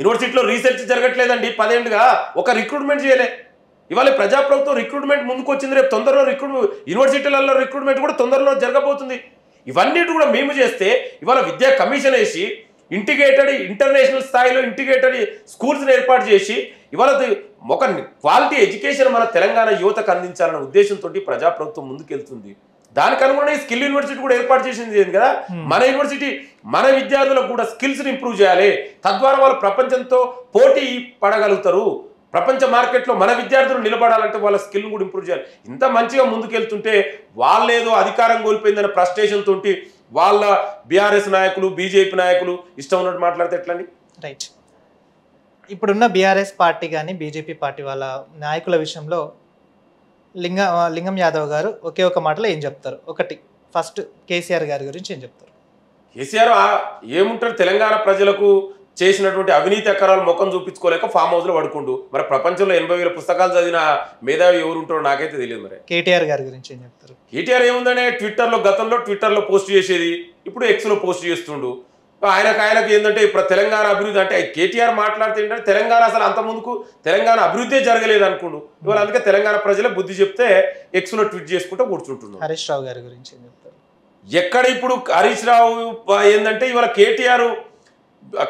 యూనివర్సిటీలో రీసెర్చ్ జరగట్లేదండి. 10 ఏళ్ళుగా ఒక రిక్రూట్మెంట్ చేయలే. ఇవాళ ప్రజాప్రభుత్వం రిక్రూట్మెంట్ ముందుకు వచ్చింది. రేపు తొందరలో యూనివర్సిటీలలో రిక్రూట్మెంట్ కూడా తొందరలో జరగబోతుంది. ఇవన్నీ కూడా మేము చేస్తే ఇవాళ విద్యా కమిషన్ వేసి ఇంటర్నేషనల్ స్థాయిలో ఇంటిగ్రేటెడ్ స్కూల్స్ని ఏర్పాటు చేసి ఇవాళ ఒక క్వాలిటీ ఎడ్యుకేషన్ మన తెలంగాణ యువతకు అందించాలనే ఉద్దేశంతో ప్రజాప్రభుత్వం ముందుకెళ్తుంది. దానికి అనుగుణంగా స్కిల్ యూనివర్సిటీ కూడా ఏర్పాటు చేసింది కదా. మన యూనివర్సిటీ మన విద్యార్థులకు కూడా స్కిల్స్ని ఇంప్రూవ్ చేయాలి. తద్వారా వాళ్ళు ప్రపంచంతో పోటీ పడగలుగుతారు. ప్రపంచ మార్కెట్లో మన విద్యార్థులు నిలబడాలంటే వాళ్ళ స్కిల్ని కూడా ఇంప్రూవ్ చేయాలి. ఇంత మంచిగా ముందుకెళ్తుంటే వాళ్ళేదో అధికారం కోల్పోయిందనే ఫ్రస్ట్రేషన్ తోటి వాళ్ళ బీఆర్ఎస్ నాయకులు, బీజేపీ నాయకులు ఇష్టం ఉన్నట్టు మాట్లాడితే ఎట్లండి? రైట్. ఇప్పుడున్న బీఆర్ఎస్ పార్టీ కానీ బీజేపీ పార్టీ వాళ్ళ నాయకుల విషయంలో లింగం యాదవ్ గారు ఒకే ఒక మాటలో ఏం చెప్తారు? ఒకటి, ఫస్ట్ కేసీఆర్ గారి గురించి ఏం చెప్తారు? కేసీఆర్ ఏముంటారు? తెలంగాణ ప్రజలకు చేసినటువంటి అవినీతి అకరాలు ముఖం చూపించుకోలేక ఫామ్ హౌస్లో పడుకుంటూ, మరి ప్రపంచంలో 80,000 పుస్తకాలు చదివిన మేధావి ఎవరు ఉంటారో నాకైతే తెలియదు. మరి కేటీఆర్ గారి గురించి ఏం చెప్తారు? కేటీఆర్ ఏముందనే గతంలో ట్విట్టర్లో పోస్ట్ చేసేది, ఇప్పుడు ఎక్స్లో పోస్ట్ చేస్తుండు. ఆయనకు ఏంటంటే ఇప్పుడు తెలంగాణ అభివృద్ధి అంటే కేటీఆర్ మాట్లాడితే ఏంటంటే తెలంగాణ అసలు అంత ముందుకు తెలంగాణ అభివృద్ధి జరగలేదు అనుకుండు. ఇవాళ అందుకే తెలంగాణ ప్రజలే బుద్ధి చెప్తే ఎక్స్లో ట్వీట్ చేసుకుంటూ కూర్చుంటున్నారు. హరీష్ రావు గారి గురించి ఏం చెప్తారు? ఎక్కడ ఇప్పుడు హరీష్ రావు ఏంటంటే ఇవాళ కేటీఆర్,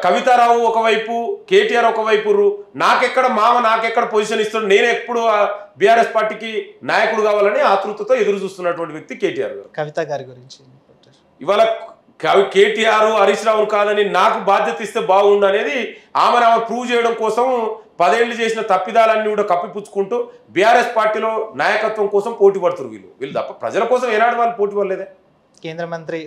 కవితారావు ఒకవైపు, కేటీఆర్ ఒకవైపు, నాకెక్కడ పొజిషన్ ఇస్తాడు, నేను ఎప్పుడు బీఆర్ఎస్ పార్టీకి నాయకుడు కావాలని ఆతృతతో ఎదురు చూస్తున్నటువంటి వ్యక్తి కేటీఆర్ గారు. కవిత గారి గురించి ఇవాళ కేటీఆర్ హరీష్ రావును కాదని నాకు బాధ్యత ఇస్తే బాగుండు అనేది ఆమెను ప్రూవ్ చేయడం కోసం 10 ఏళ్ళు చేసిన తప్పిదాలన్నీ కూడా కప్పిపుచ్చుకుంటూ బీఆర్ఎస్ పార్టీలో నాయకత్వం కోసం పోటీ పడుతున్నారు వీళ్ళు తప్ప ప్రజల కోసం ఏనాడు వాళ్ళు పోటీ పడలేదే. కేంద్ర మంత్రి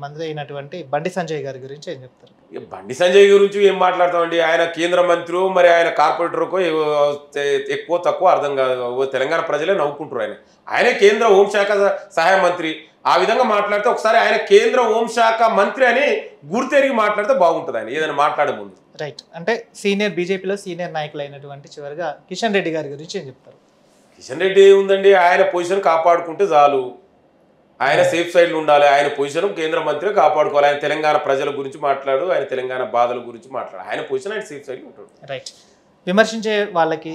మంత్రి అయినటువంటి బండి సంజయ్ గారి గురించి ఏం చెప్తారు? బండి సంజయ్ గురించి ఏం మాట్లాడతామండి, ఆయన కేంద్ర మంత్రి మరి ఆయన కార్పొరేటర్కో ఎక్కువ తక్కువ అర్థం కాదు, తెలంగాణ ప్రజలే నవ్వుకుంటారు. ఆయనే కేంద్ర హోంశాఖ సహాయ మంత్రి. ఆ విధంగా మాట్లాడితే ఒకసారి ఆయన కేంద్ర హోంశాఖ మంత్రి అని గుర్తెరిగి మాట్లాడితే బాగుంటుంది ఆయన ఏదైనా మాట్లాడే ముందు. రైట్. అంటే బీజేపీలో సీనియర్ నాయకులు అయినటువంటి చివరిగా కిషన్ రెడ్డి గారి గురించి ఏం చెప్తారు? కిషన్ రెడ్డి ఏముందండి, ఆయన పొజిషన్ కాపాడుకుంటే చాలు, ఆయన సేఫ్ సైడ్లో ఉండాలి. ఆయన పొజిషన్ కేంద్ర మంత్రి కాపాడుకోవాలి. ఆయన తెలంగాణ ప్రజల గురించి మాట్లాడు, ఆయన తెలంగాణ బాధల గురించి మాట్లాడు, ఆయన పొజిషన్ ఆయన సేఫ్ సైడ్లో ఉంటాడు. రైట్. విమర్శించే వాళ్ళకి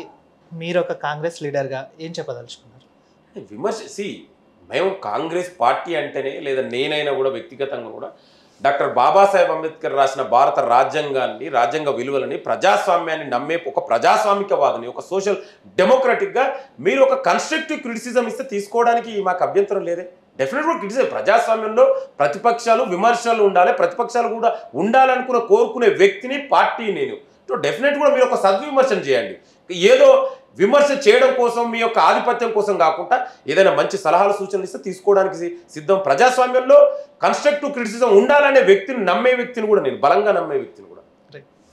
మీరు ఒక కాంగ్రెస్ లీడర్గా ఏం చెప్పదలుచుకున్నారు? మేము కాంగ్రెస్ పార్టీ అంటేనే, లేదా నేనైనా కూడా వ్యక్తిగతంగా కూడా డాక్టర్ బాబాసాహెబ్ అంబేద్కర్ రాసిన భారత రాజ్యాంగాన్ని, రాజ్యాంగ విలువలని, ప్రజాస్వామ్యాన్ని నమ్మే ఒక ప్రజాస్వామికవాదిని, ఒక సోషల్ డెమోక్రటిక్గా మీరు ఒక కన్స్ట్రక్టివ్ క్రిటిసిజం ఇస్తే తీసుకోవడానికి మాకు అభ్యంతరం లేదే. డెఫినెట్గా క్రిటిసిజం, ప్రజాస్వామ్యంలో ప్రతిపక్షాలు విమర్శలు ఉండాలి, ప్రతిపక్షాలు కూడా ఉండాలనుకున్న కోరుకునే వ్యక్తిని పార్టీ నేను. సో డెఫినెట్ కూడా మీరు ఒక సద్విమర్శన చేయండి. ఏదో విమర్శ చేయడం కోసం మీ యొక్క ఆధిపత్యం కోసం కాకుండా ఏదైనా మంచి సలహాలు సూచనలు ఇస్తే తీసుకోవడానికి సిద్ధం. ప్రజాస్వామ్యంలో కన్స్ట్రక్టివ్ క్రిటిసిజం ఉండాలనే వ్యక్తిని నమ్మే వ్యక్తిని కూడా నేను, బలంగా నమ్మే వ్యక్తిని కూడా.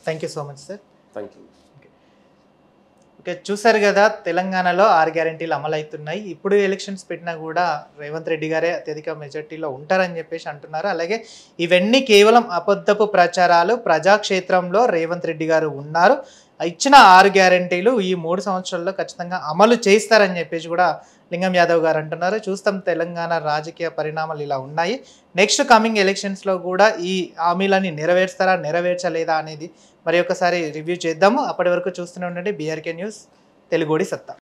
Thank you so much sir. Thank you. Okay, చూసారు కదా, తెలంగాణలో 6 గ్యారెంటీలు అమలవుతున్నాయి. ఇప్పుడు ఎలక్షన్స్ పెట్టినా కూడా రేవంత్ రెడ్డి గారే అత్యధిక మెజార్టీలో ఉంటారని చెప్పేసి అంటున్నారు. అలాగే ఇవన్నీ కేవలం అబద్ధపు ప్రచారాలు, ప్రజాక్షేత్రంలో రేవంత్ రెడ్డి గారు ఉన్నారు, ఇచ్చిన 6 గ్యారెంటీలు ఈ 3 సంవత్సరాల్లో ఖచ్చితంగా అమలు చేస్తారని చెప్పేసి కూడా లింగం యాదవ్ గారు అంటున్నారు. చూస్తాం తెలంగాణ రాజకీయ పరిణామాలు ఇలా ఉన్నాయి. నెక్స్ట్ కమింగ్ ఎలక్షన్స్లో కూడా ఈ హామీలని నెరవేర్చలేదా అనేది మరి ఒకసారి రివ్యూ చేద్దాము. అప్పటి వరకు చూస్తూనే ఉండండి బీఆర్కే న్యూస్, తెలుగోడి సత్తా.